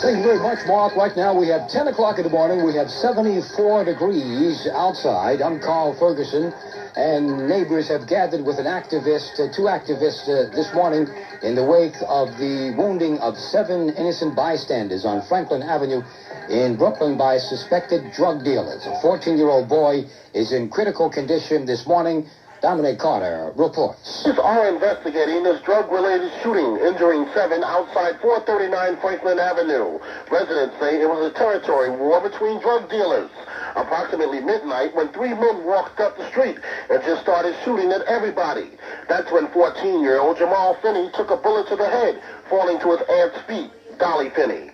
Thank you very much, Mark. Right now we have 10 o'clock in the morning. We have 74 degrees outside. I'm Carl Ferguson, and neighbors have gathered with two activists this morning in the wake of the wounding of 7 innocent bystanders on Franklin Avenue in Brooklyn by suspected drug dealers. A 14-year-old boy is in critical condition this morning. Dominic Carter reports. Police are investigating this drug-related shooting, injuring 7 outside 439 Franklin Avenue. Residents say it was a territory war between drug dealers. Approximately midnight, when 3 men walked up the street and just started shooting at everybody. That's when 14-year-old Jamal Finney took a bullet to the head, falling to his aunt's feet, Dolly Finney.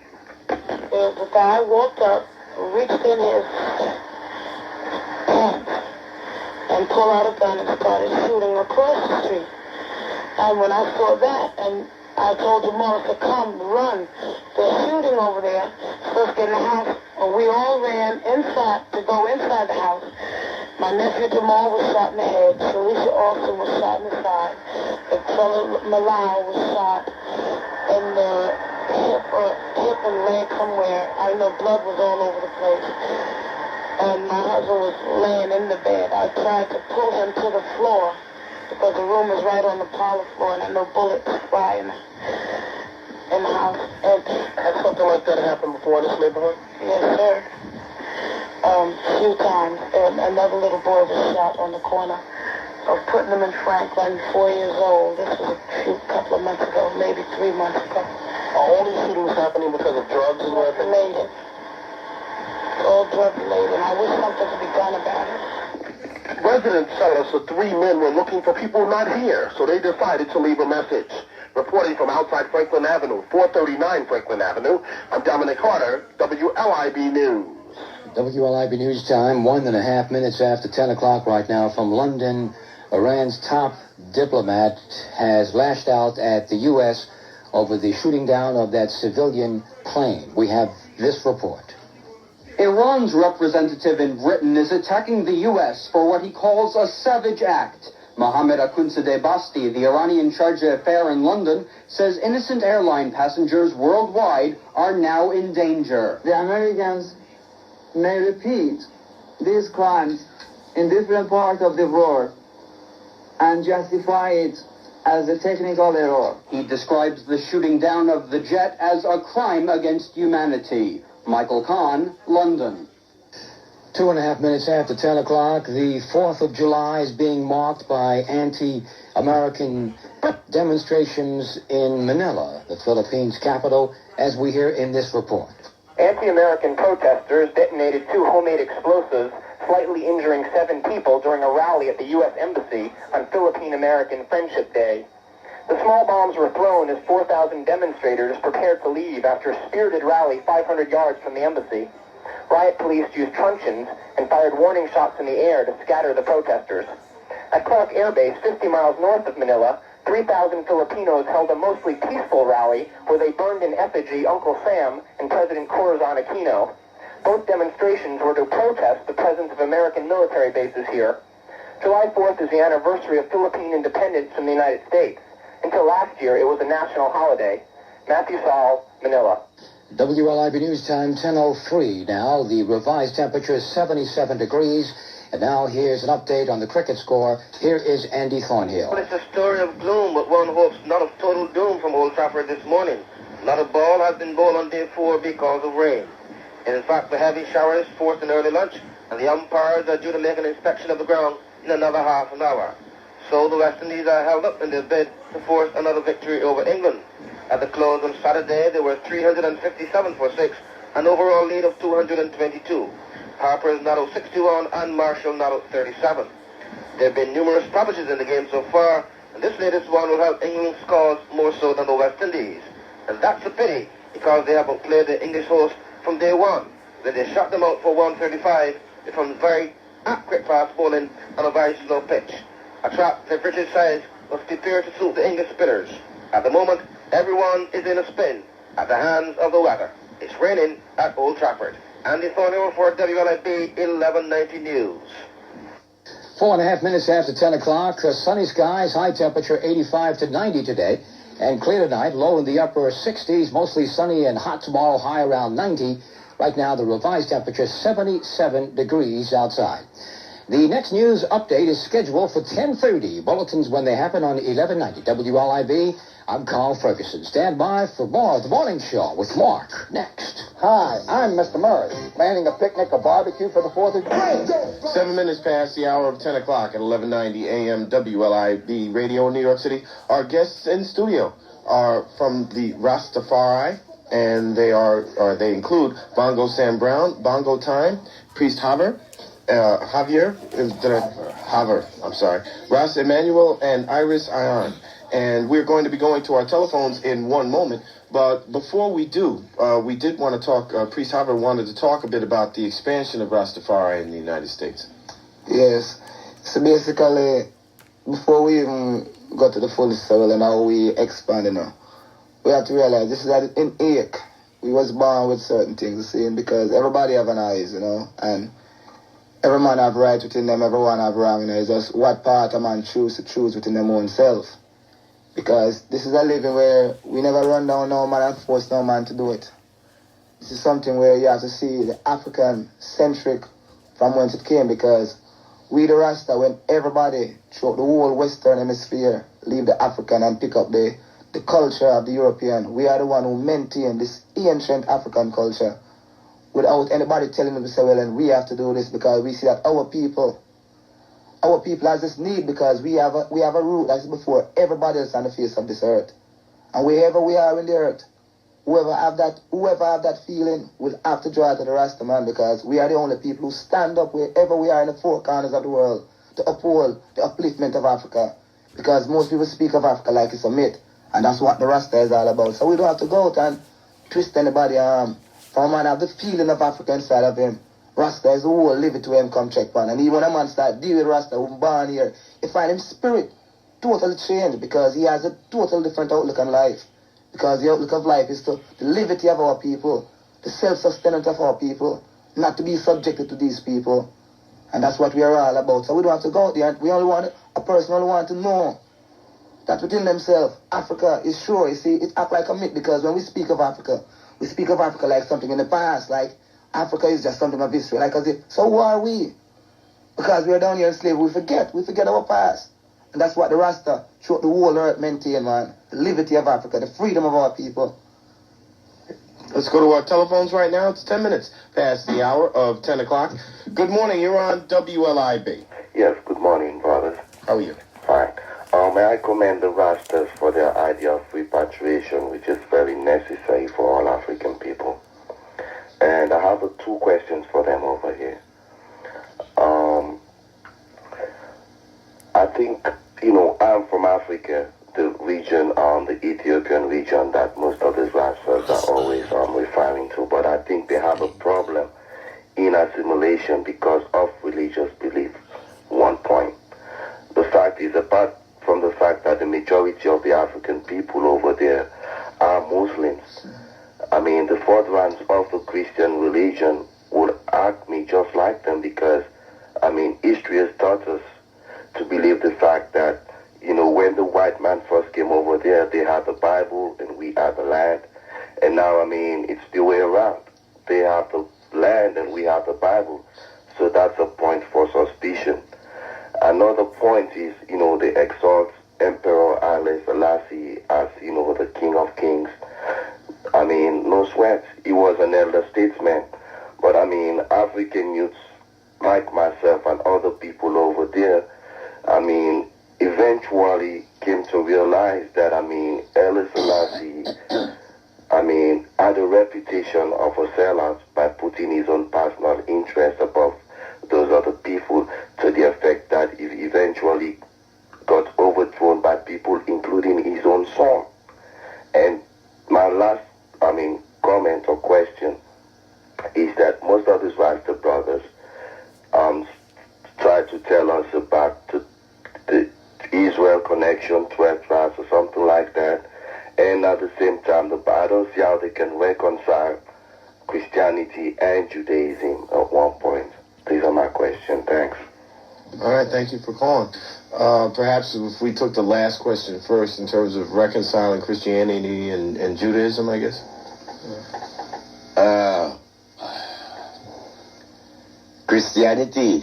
The guy walked up, reached in his pants, and pulled out a gun and started shooting across the street. And when I saw that, and I told Jamal to come, run, they're shooting over there, let's get in the house. And we all ran inside to go inside the house. My nephew Jamal was shot in the head, Shalisha Austin was shot in the side, and fellow Malal was shot in the hip and leg somewhere. I know blood was all over the place. And my husband was laying in the bed. I tried to pull him to the floor because the room is right on the parlor floor and I know bullets fly in the house. And has something like that happened before in this neighborhood? Yes, sir. A few times. And another little boy was shot on the corner of Putnam and Franklin, 4 years old. This was a couple of months ago, maybe 3 months ago. Are all these shootings happening because of drugs and weapons? Related. All drug related. And I wish something could be done about it. Residents tell us that 3 men were looking for people not here, so they decided to leave a message. Reporting from outside Franklin Avenue, 439 Franklin Avenue, I'm Dominic Carter, WLIB News. WLIB News time, 1.5 minutes after 10 o'clock right now from London. Iran's top diplomat has lashed out at the U.S. over the shooting down of that civilian plane. We have this report. Iran's representative in Britain is attacking the U.S. for what he calls a savage act. Mohammed Akhundzadeh Basti, the Iranian charge d'affaires in London, says innocent airline passengers worldwide are now in danger. The Americans may repeat these crimes in different parts of the world and justify it as a technical error. He describes the shooting down of the jet as a crime against humanity. Michael Kahn, London. 2.5 minutes after 10 o'clock, the 4th of July is being marked by anti-American demonstrations in Manila, the Philippines' capital, as we hear in this report. Anti-American protesters detonated 2 homemade explosives, slightly injuring 7 people during a rally at the U.S. Embassy on Philippine-American Friendship Day. The small bombs were thrown as 4,000 demonstrators prepared to leave after a spirited rally 500 yards from the embassy. Riot police used truncheons and fired warning shots in the air to scatter the protesters. At Clark Air Base, 50 miles north of Manila, 3,000 Filipinos held a mostly peaceful rally where they burned in effigy Uncle Sam and President Corazon Aquino. Both demonstrations were to protest the presence of American military bases here. July 4th is the anniversary of Philippine independence from the United States. Until last year, it was a national holiday. Matthew Saul, Manila. WLIB News time, 10:03 now. The revised temperature is 77 degrees. And now here's an update on the cricket score. Here is Andy Thornhill. Well, it's a story of gloom, but one hopes not of total doom from Old Trafford this morning. Not a ball has been bowled on day 4 because of rain. And in fact, the heavy showers forced an early lunch, and the umpires are due to make an inspection of the ground in another half an hour. So the West Indies are held up in their bid to force another victory over England. At the close on Saturday, they were 357 for 6, an overall lead of 222. Harper is not out 61 and Marshall not out 37. There have been numerous stoppages in the game so far, and this latest one will help England's cause more so than the West Indies. And that's a pity, because they have outplayed the English host from day one. Then they shot them out for 135 from very quick fast bowling on a very slow pitch. A trap the British side was prepared to suit the English spinners. At the moment, everyone is in a spin at the hands of the weather. It's raining at Old Trafford. Andy Thornhill for WLIB 1190 News. 4.5 minutes after 10 o'clock, sunny skies, high temperature 85 to 90 today, and clear tonight, low in the upper 60s, mostly sunny and hot tomorrow, high around 90. Right now, the revised temperature 77 degrees outside. The next news update is scheduled for 10:30. Bulletins when they happen on 1190 WLIB. I'm Carl Ferguson. Stand by for more of The Morning Show with Mark next. Hi, I'm Mr. Murray, planning a picnic, a barbecue for the 4th of July. 7 minutes past the hour of 10 o'clock at 1190 a.m. WLIB Radio in New York City. Our guests in studio are from the Rastafari, and they include Bongo Sam Brown, Bongo Time, Priest Haver, Ras Emmanuel, and Iris Ion. And we're going to be going to our telephones in one moment, But before we do, we did want to talk, Priest Howard wanted to talk a bit about the expansion of Rastafari in the United States. Yes. So basically, before we even got to the fullest level and how we expand, we have to realize this is in ache. We was born with certain things, because everybody have an eyes, and every man have right within them, everyone have wrong, It's just what part a man choose within them own self. Because this is a living where we never run down no man and force no man to do it. This is something where you have to see the African-centric from whence it came, because we the Rasta, when everybody throughout the whole Western Hemisphere leave the African and pick up the culture of the European, we are the one who maintain this ancient African culture without anybody telling them to say, well, and we have to do this, because we see that our people has this need, because we have a root that's before everybody else on the face of this earth. And wherever we are in the earth, whoever have that feeling will have to draw to the Rasta man, because we are the only people who stand up wherever we are in the four corners of the world to uphold the upliftment of Africa. Because most people speak of Africa like it's a myth, and that's what the Rasta is all about. So we don't have to go out and twist anybody's arm. For a man have the feeling of Africa inside of him. Rasta is the whole live it to him come check man. And even when a man start deal with Rasta who born here, you find him spirit totally changed, because he has a total different outlook on life. Because the outlook of life is to the liberty of our people, the self-sustenance of our people, not to be subjected to these people. And that's what we are all about. So we don't have to go out there. A person only want to know that within themselves, Africa is sure. You see, it act like a myth, because when we speak of Africa like something in the past, like Africa is just something of history. Like as if, so who are we? Because we are down here in slavery, we forget our past. And that's what the Rasta throughout the whole earth maintain, man. The liberty of Africa, the freedom of our people. Let's go to our telephones right now. It's 10 minutes past the hour of 10 o'clock. Good morning. You're on WLIB. Yes, good morning, brothers. How are you? Fine. May I commend the Rastas for their idea of repatriation, which is very necessary for all African people. And I have two questions for them over here. I think, I'm from Africa, the region, the Ethiopian region that most of these Rastas are always referring to. But I think they have a problem in assimilation because of religious belief. One point. The fact is, apart from the fact that the majority of the African people over there are Muslims, the forerunners of the Christian religion would act me just like them, because, history has taught us to believe the fact that, when the white man first came over there, they had the Bible and we had the land. And now, it's the way around. They have the land and we have the Bible. So that's a point for suspicion. Another point is, they exalt Emperor Haile Selassie as, the King of Kings. No sweat. He was an elder statesman. But, African youths like myself and other people over there, eventually came to realize that, Haile Selassie, had a reputation of a sellout by putting his own personal interest above those other people, to the effect that he eventually got overthrown by people, including his own son. And my last, comment or question is that most of these Rasta brothers try to tell us about the Israel connection, 12 tribes or something like that, and at the same time, I don't see how they can reconcile Christianity and Judaism at one point. These are my questions. Thanks. All right, thank you for calling. Perhaps if we took the last question first in terms of reconciling Christianity and Judaism, I guess. Christianity,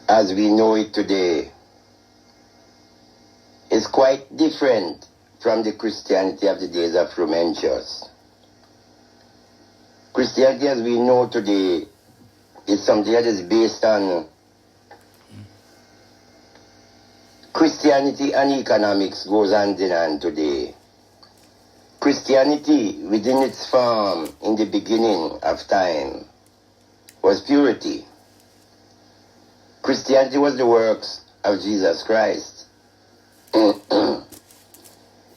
as we know it today, is quite different from the Christianity of the days of Frumentius. Christianity as we know today is something that is based on Christianity and economics goes hand in hand today. Christianity, within its form in the beginning of time, was purity. Christianity was the works of Jesus Christ.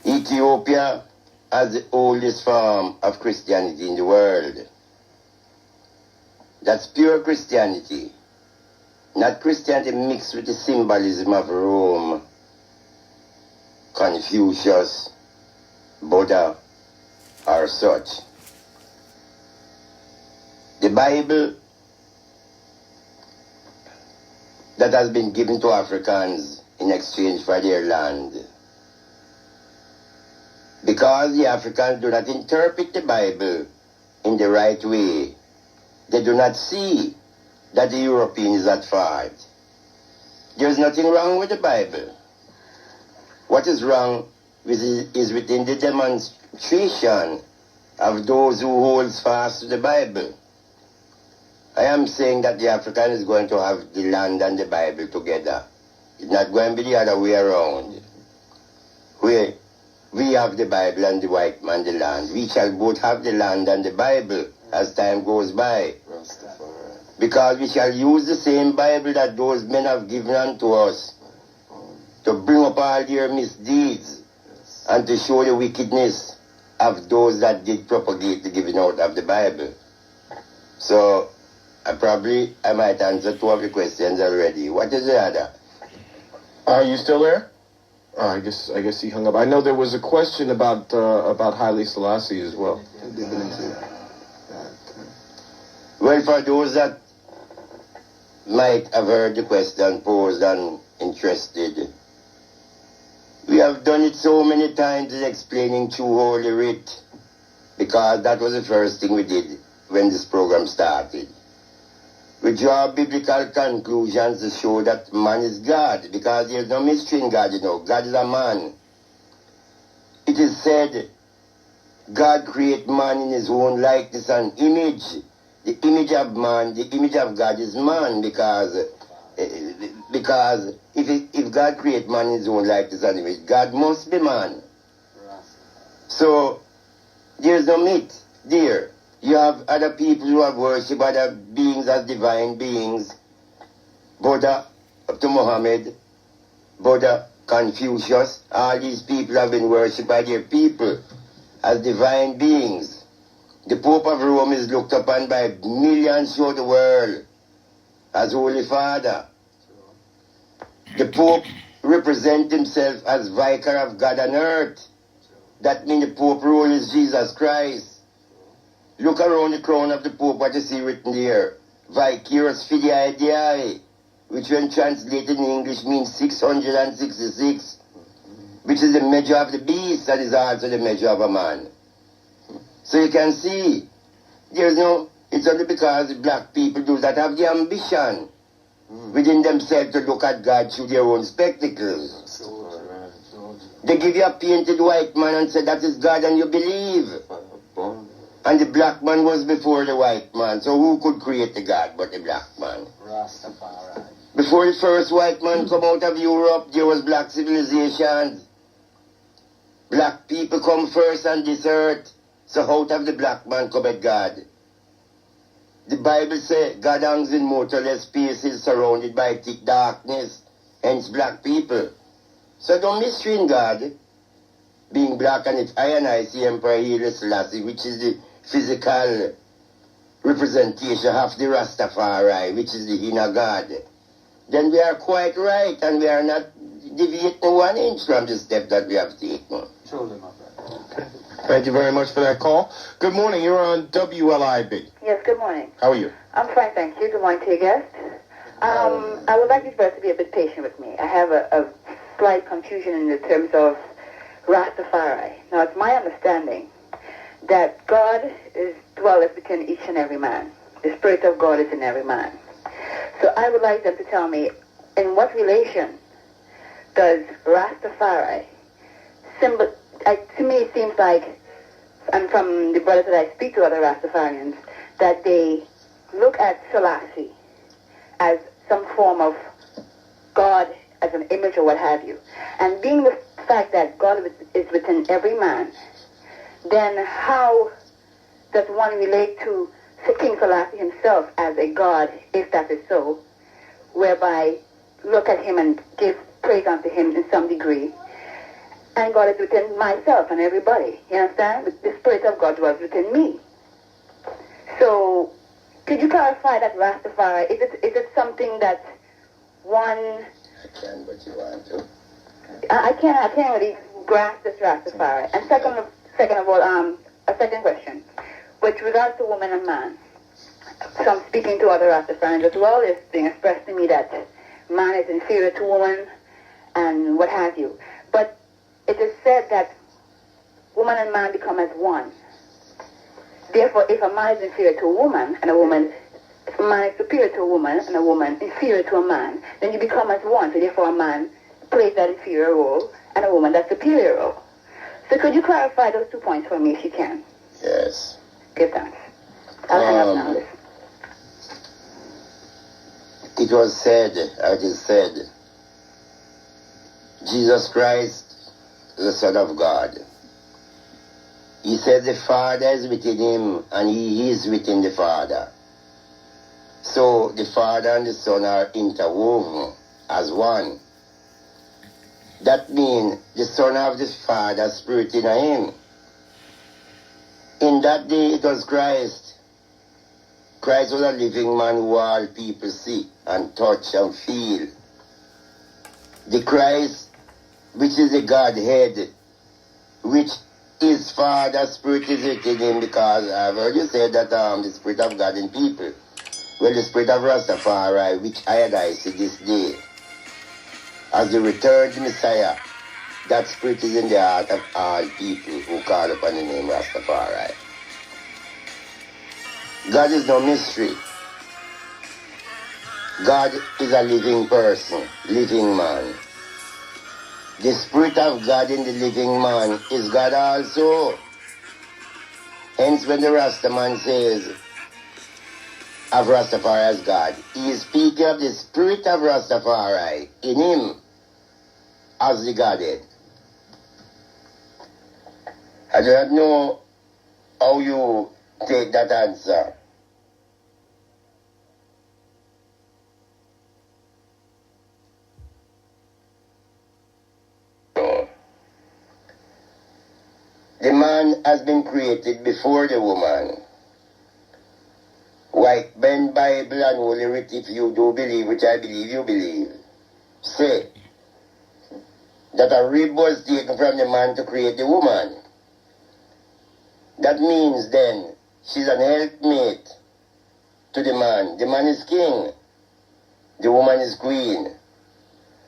Ethiopia Ethiopia has the oldest form of Christianity in the world. That's pure Christianity. Not Christianity mixed with the symbolism of Rome, Confucius, Buddha, or such. The Bible that has been given to Africans in exchange for their land. Because the Africans do not interpret the Bible in the right way, they do not see that the European is at fault. There's nothing wrong with the Bible. What is wrong is within the demonstration of those who hold fast to the Bible. I am saying that the African is going to have the land and the Bible together. It's not going to be the other way around. Where we have the Bible and the white man the land. We shall both have the land and the Bible as time goes by. Because we shall use the same Bible that those men have given unto us to bring up all their misdeeds and to show the wickedness of those that did propagate the giving out of the Bible. So, I might answer two of the questions already. What is the other? Are you still there? Oh, I guess he hung up. I know there was a question about Haile Selassie as well. Well, for those that might have heard the question posed and interested, we have done it so many times in explaining true Holy Writ, because that was the first thing we did when this program started. We draw biblical conclusions to show that man is God, because there's no mystery in God, you know. God is a man. It is said, God created man in his own likeness and image. The image of man, the image of God is man, because if God created man in his own likeness and image, God must be man. So, there's no myth there. You have other people who have worshipped other beings as divine beings. Buddha, up to Muhammad, Buddha, Confucius, all these people have been worshipped by their people as divine beings. The Pope of Rome is looked upon by millions throughout the world as Holy Father. The Pope represents himself as Vicar of God on earth. That means the Pope role is Jesus Christ. Look around the crown of the Pope, what you see written there. Vicarius Filii Dei, which when translated in English means 666, which is the measure of the beast, that is also the measure of a man. So you can see, it's only because black people do that have the ambition within themselves to look at God through their own spectacles. They give you a painted white man and say that is God and you believe. And the black man was before the white man, so who could create the God but the black man? Rastafari. Before the first white man come out of Europe, there was black civilization. Black people come first on this earth, so out of the black man cometh God. The Bible says God hangs in motorless spaces surrounded by thick darkness, hence black people. So don't mystery in God being black, and if I see Emperor Haile Selassie, which is the physical representation of the Rastafari, which is the inner God, then we are quite right, and we are not deviating 1 inch from the step that we have taken. Thank you very much for that call. Good morning. You're on WLIB. Yes, good morning. How are you? I'm fine, thank you. Good morning to your guest. I would like you first to be a bit patient with me. I have a slight confusion in the terms of Rastafari. Now, it's my understanding that God dwelleth within each and every man. The Spirit of God is in every man. So I would like them to tell me, in what relation does Rastafari to me it seems like, and from the brothers that I speak to, other Rastafarians, that they look at Selassie as some form of God, as an image or what have you. And being the fact that God is within every man, then how does one relate to King Selassie himself as a God, if that is so, whereby look at him and give praise unto him in some degree, And God is within myself and everybody. You understand? The Spirit of God dwells within me. So, could you clarify that Rastafari? Is it something that one... I can, but you want to. I can't really grasp this Rastafari. And second of all, a second question. With regards to woman and man, so I'm speaking to other Rastafarians as well. It's being expressed to me that man is inferior to woman and what have you. But it is said that woman and man become as one. Therefore, if a man is inferior to a woman, and if a man is superior to a woman, and a woman inferior to a man, then you become as one. So therefore, a man plays that inferior role, and a woman that superior role. So could you clarify those 2 points for me, if you can? Yes. Good, thanks. I'll hang up now. It was said, as it said, Jesus Christ, the Son of God. He said the Father is within him and he is within the Father. So the Father and the Son are interwoven as one. That means the Son have the Father's Spirit in him. In that day it was Christ. Christ was a living man who all people see and touch and feel. The Christ, which is the Godhead, which his Father's Spirit is within him, because I've heard you say that the Spirit of God in people. Well, the Spirit of Rastafari, which I see this day, as the returned Messiah, that Spirit is in the heart of all people who call upon the name Rastafari. God is no mystery. God is a living person, living man. The Spirit of God in the living man is God also. Hence when the Rastaman says of Rastafari as God, he is speaking of the Spirit of Rastafari in him as the Godhead. I don't know how you take that answer. The man has been created before the woman. White Ben Bible and Holy Writ, if you do believe, which I believe you believe, say that a rib was taken from the man to create the woman. That means then she's an helpmate to the man. The man is king. The woman is queen.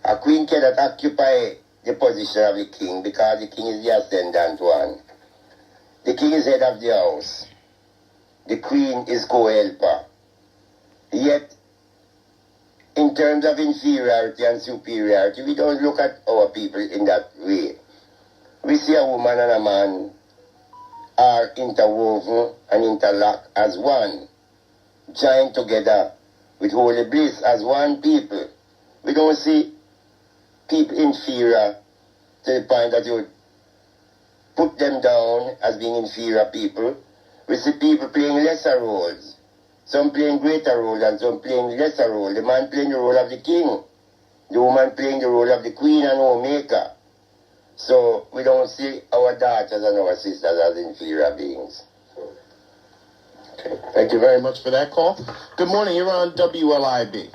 A queen cannot occupy the position of the king because the king is the ascendant one. The king is head of the house. The queen is co-helper. Yet, in terms of inferiority and superiority, we don't look at our people in that way. We see a woman and a man are interwoven and interlocked as one, joined together with holy bliss as one people. We don't see people inferior to the point that you would put them down as being inferior people. We see people playing lesser roles. Some playing greater roles and some playing lesser roles. The man playing the role of the king. The woman playing the role of the queen and homemaker. So we don't see our daughters and our sisters as inferior beings. Okay, thank you very much for that call. Good morning, you're on WLIB.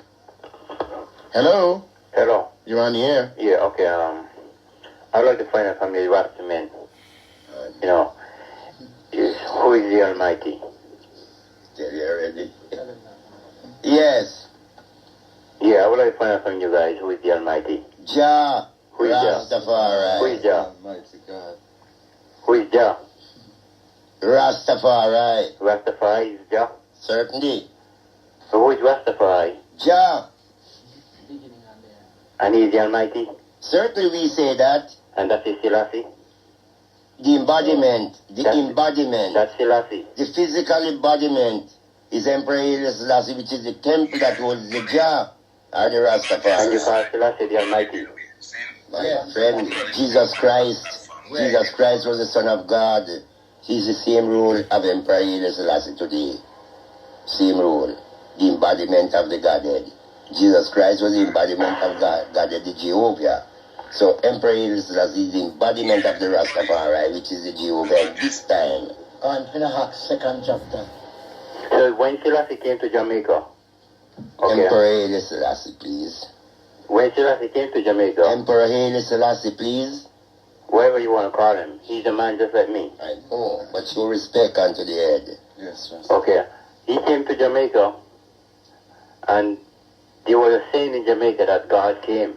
Hello? Hello. You're on the air. Yeah, okay, I'd like to find out from the Rasta men, you know, who is the Almighty? Tell you already. Yes. Yeah, I would like to find out from you guys who is the Almighty. Jah. Who is Jah? Rastafari. Who is Jah? Almighty God. Who is Jah? Rastafari. Rastafari is Jah? Certainly. So who is Rastafari? Jah. And he is the Almighty? Certainly we say that. And that is Selassie? The embodiment. The embodiment. That's Selassie. The physical embodiment is Emperor Haile Selassie, which is the temple that holds the Jah, or the Rastafari. And you call Selassie the Almighty? My friend, Jesus Christ. Jesus Christ was the Son of God. He's the same role of Emperor Haile Selassie today. Same role. The embodiment of the Godhead. Jesus Christ was the embodiment of God, Godhead, the Jehovah. So Emperor Haile Selassie is the embodiment of the Rastafari, which is the Jehovah at this time. On second chapter. So when Selassie came to Jamaica, okay. Emperor Haile Selassie, please. When Selassie came to Jamaica, Emperor Haile Selassie, please. Whatever you want to call him, he's a man just like me. I know, but show respect unto the head. Yes, sir. Okay. He came to Jamaica, and there was a saying in Jamaica that God came.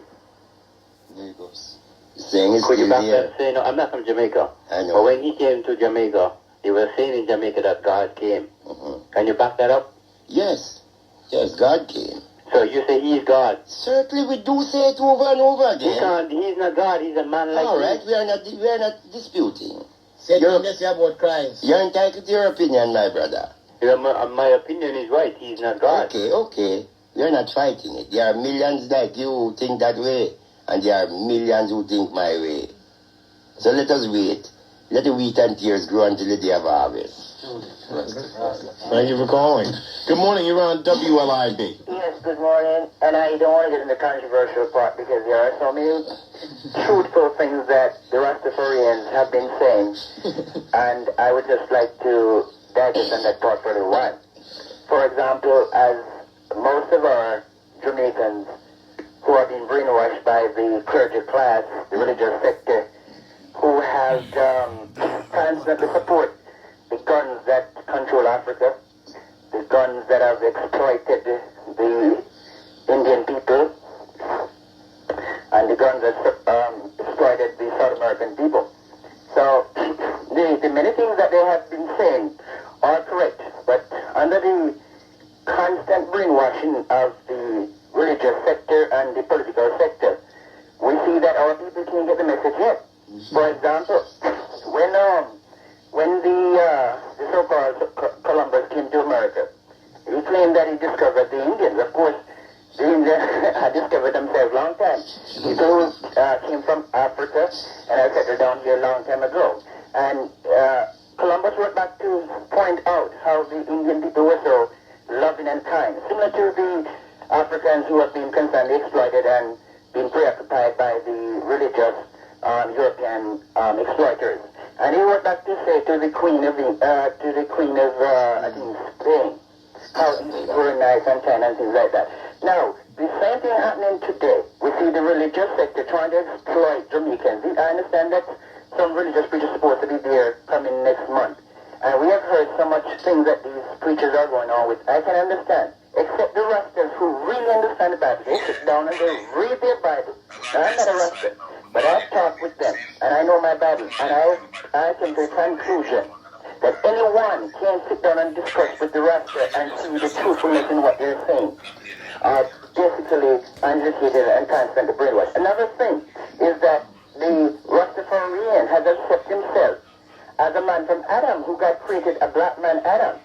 There he goes. The saying is Could you still back there. that saying? No, I'm not from Jamaica. I know. But when he came to Jamaica, there was a saying in Jamaica that God came. Can you back that up? Yes. Yes, God came. So you say he's God? Certainly, we do say it over and over again. He's not God. He's a man like All me. right, we are not disputing. Say about Christ. You're entitled to your opinion, my brother. Yeah, my opinion is right. He's not God. Okay. We're not fighting it. There are millions like you who think that way, and there are millions who think my way. So let us wait. Let the wheat and tears grow until the day of harvest. Thank you for calling. Good morning. You're on WLIB. Yes, good morning. And I don't want to get in the controversial part because there are so many truthful things that the Rastafarians have been saying. And I would just like to digest on that part for a little while. For example, as most of our Jamaicans who have been brainwashed by the clergy class, the religious sector, who have constantly support the guns that control Africa, the guns that have exploited the Indian people, and the guns that exploited the South American people. So the many things that they have been saying are correct, but under the constant brainwashing of the religious sector and the political sector, we see that our people can't get the message yet. For example, when the so-called Columbus came to America, he claimed that he discovered the Indians. Of course, the Indians had discovered themselves a long time. People who came from Africa and had settled down here a long time ago. And Columbus went back to point out how the Indian people were so loving and kind, similar to the Africans who have been constantly exploited and been preoccupied by the religious European exploiters. And he went back to say to the Queen of I think Spain, how these were nice and kind and things like that. Now, the same thing happening today. We see the religious sector trying to exploit Jamaicans. I understand that some religious preachers are supposed to be there coming next month. And we have heard so much things that these preachers are going on with. I can understand. Except the Rastas who really understand the Bible. They sit down and they read their Bible. Now, I'm not a Rasta, but I've talked with them, and I know my Bible, and I came to the conclusion that anyone can sit down and discuss with the Rasta and see the truthfulness in what they're saying. Basically uneducated and constantly brainwashed. Another thing is that the Rastafarian has accepted himself as a man from Adam who got created a black man Adam.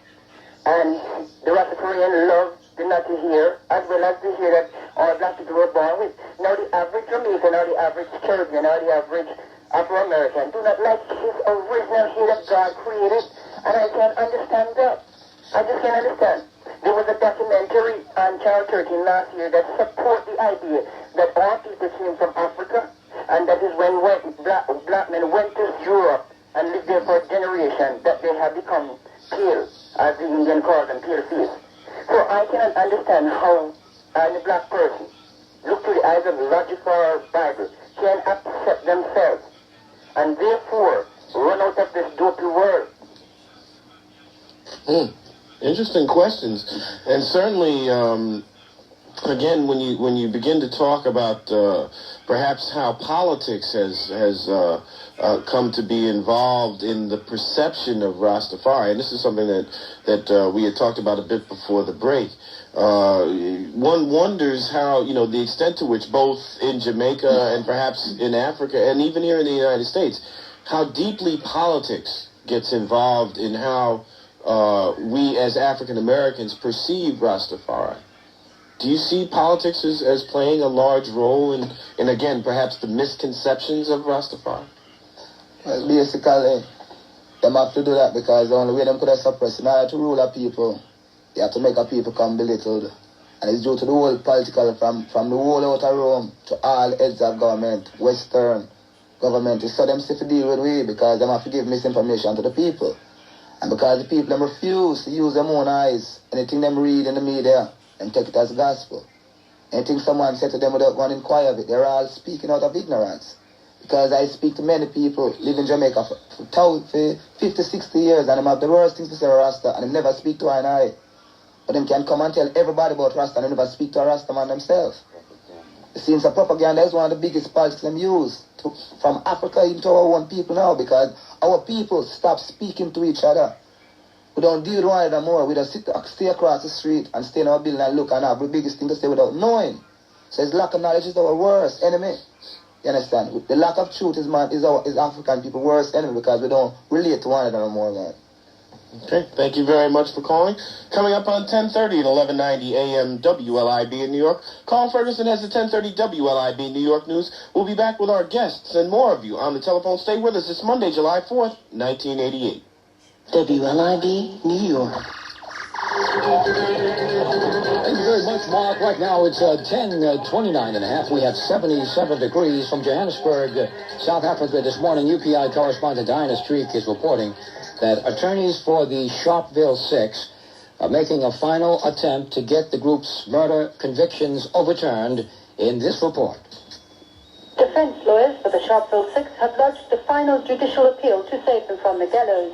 And the Rastafarian loves the natty hair as well as the hair that all black people were born with. Now the average Jamaican or the average Caribbean or the average Afro-American do not like his original hair that God created. And I can't understand that. I just can't understand. There was a documentary on Channel 13 last year that support the idea that all people came from Africa, and that is when black men went to Europe and lived there for a generation that they have become pale, as the Indian calls them, pale face. So I cannot understand how a black person, look to the eyes of logic or Bible, can accept themselves and therefore run out of this dopey world. Interesting questions, and certainly, again, when you begin to talk about perhaps how politics has come to be involved in the perception of Rastafari, and this is something that we had talked about a bit before the break. One wonders how, the extent to which both in Jamaica and perhaps in Africa and even here in the United States, how deeply politics gets involved in how we as African Americans perceive Rastafari. Do you see politics as playing a large role in again, perhaps the misconceptions of Rastafari? Well, basically, them have to do that because the only way them could have suppressed in order to rule a people, they have to make a people come belittled And it's due to the whole political, from the whole outer Rome to all heads of government, Western government. It's so them still to deal with we because they have to give misinformation to the people. And because the people them refuse to use their own eyes, anything them read in the media, and take it as gospel. Anything someone said to them without one inquire of it, they're all speaking out of ignorance. Because I speak to many people live in Jamaica for 50, 60 years, and they have the worst things to say Rasta, and they never speak to an eye. But them can come and tell everybody about Rasta, and they never speak to a Rasta man themselves. It seems that propaganda is one of the biggest politics them use from Africa into our own people now, because our people stop speaking to each other. We don't deal with one another more. We just stay across the street and stay in our building and look and have the biggest thing to say without knowing. So it's lack of knowledge is our worst enemy. You understand? The lack of truth is African people's worst enemy because we don't relate to one another more, man. Okay, thank you very much for calling. Coming up on 10:30 and 11:90 a.m. WLIB in New York, Carl Ferguson has the 10:30 WLIB New York News. We'll be back with our guests and more of you on the telephone. Stay with us. It's Monday, July 4th, 1988. WLIB, New York. Thank you very much, Mark. Right now it's 10:29 and a half. We have 77 degrees from Johannesburg, South Africa. This morning, UPI correspondent Diana Streak is reporting that attorneys for the Sharpeville Six are making a final attempt to get the group's murder convictions overturned in this report. Defense lawyers for the Sharpeville Six have lodged the final judicial appeal to save them from the gallows.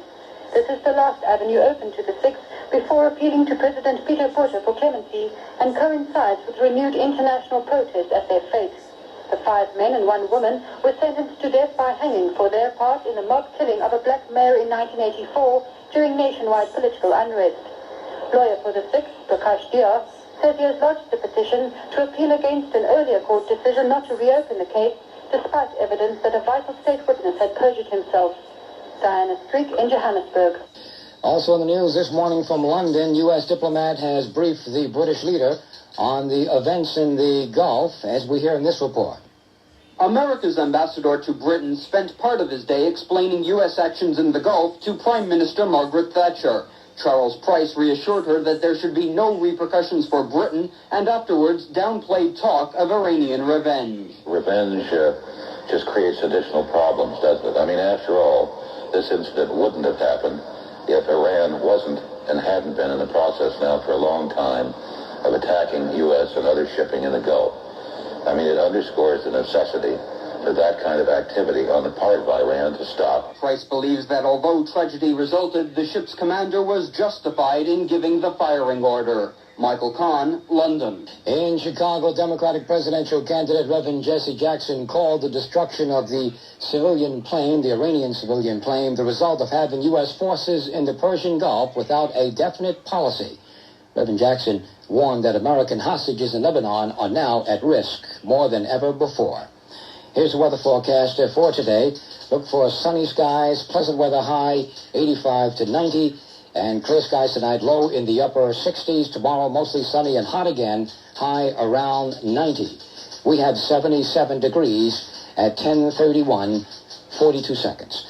This is the last avenue open to the Six before appealing to President Peter Botha for clemency and coincides with renewed international protest at their fate. The 5 men and 1 woman were sentenced to death by hanging for their part in the mob killing of a black mayor in 1984 during nationwide political unrest. Lawyer for the Six, Prakash Diyar, says he has lodged the petition to appeal against an earlier court decision not to reopen the case, despite evidence that a vital state witness had perjured himself. Diana Streak in Johannesburg. Also in the news this morning from London, U.S. diplomat has briefed the British leader on the events in the Gulf, as we hear in this report. America's ambassador to Britain spent part of his day explaining U.S. actions in the Gulf to Prime Minister Margaret Thatcher. Charles Price reassured her that there should be no repercussions for Britain and afterwards downplayed talk of Iranian revenge. Revenge just creates additional problems, doesn't it? I mean, after all, this incident wouldn't have happened if Iran wasn't and hadn't been in the process now for a long time of attacking U.S. and other shipping in the Gulf. I mean, it underscores the necessity for that kind of activity on the part of Iran to stop. Price believes that although tragedy resulted, the ship's commander was justified in giving the firing order. Michael Kahn, London. In Chicago, Democratic presidential candidate Reverend Jesse Jackson called the destruction of the civilian plane, the Iranian civilian plane, the result of having U.S. forces in the Persian Gulf without a definite policy. Reverend Jackson warned that American hostages in Lebanon are now at risk more than ever before. Here's the weather forecast for today. Look for sunny skies, pleasant weather, high 85 to 90. And clear skies tonight, low in the upper 60s. Tomorrow, mostly sunny and hot again, high around 90. We have 77 degrees at 10:31, 42 seconds.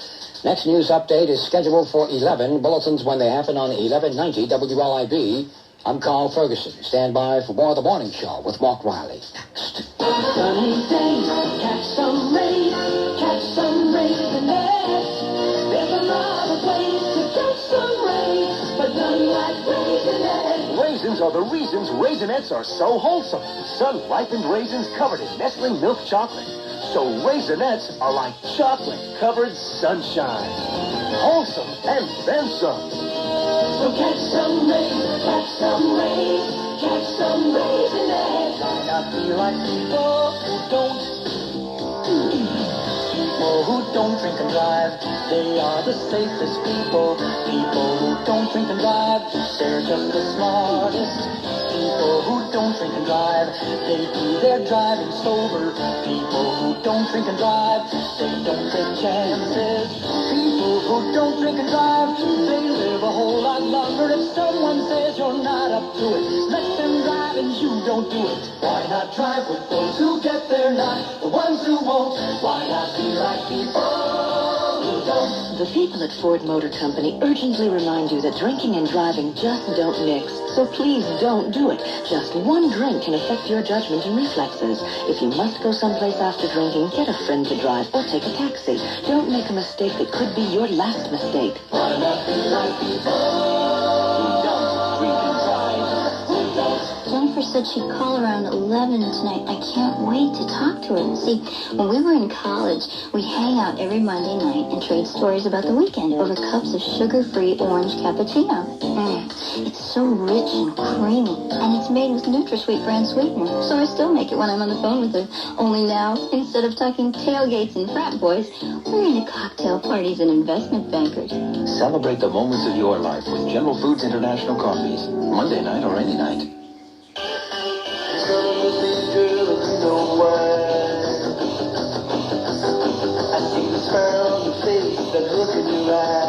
Next news update is scheduled for 11. Bulletins when they happen on 1190 WLIB. I'm Carl Ferguson. Stand by for more of The Morning Show with Mark Riley. Next. Sunny days, catch some rain, catch some raisinets. There's a lot of ways to catch some rain, but none like raisinets. Raisins are the reasons Raisinets are so wholesome. Sun-ripened raisins covered in nestling milk chocolate. So Raisinets are like chocolate-covered sunshine. Wholesome and then some. So catch some rain, catch some rain, catch some raisinets. Why not be like people who don't drink and drive? They are the safest people. People who don't drink and drive, they're just the smartest. People who don't drink and drive, they do their driving sober. People who don't drink and drive, they don't take chances. People who don't drink and drive, they live a whole lot longer. If someone says you're not up to it, let them drive and you don't do it. Why not drive with those who get there, not the ones who won't? Why not be like people who don't The people at Ford Motor Company urgently remind you that drinking and driving just don't mix. So please don't do it. Just one drink can affect your judgment and reflexes. If you must go someplace after drinking, get a friend to drive or take a taxi. Don't make a mistake that could be your last mistake. Why not be like people who don't drink and drive? Who don't? Jennifer said she'd call around 11 tonight. I can't wait to talk to her. See, when we were in college, we'd hang out every Monday night and trade stories about the weekend over cups of sugar-free orange cappuccino. It's so rich and creamy, and it's made with NutraSweet brand sweetener, so I still make it when I'm on the phone with her. Only now, instead of talking tailgates and frat boys, we're into cocktail parties and investment bankers. Celebrate the moments of your life with General Foods International Coffees. Monday night or any night. I see the smile on your face, that look in your eyes.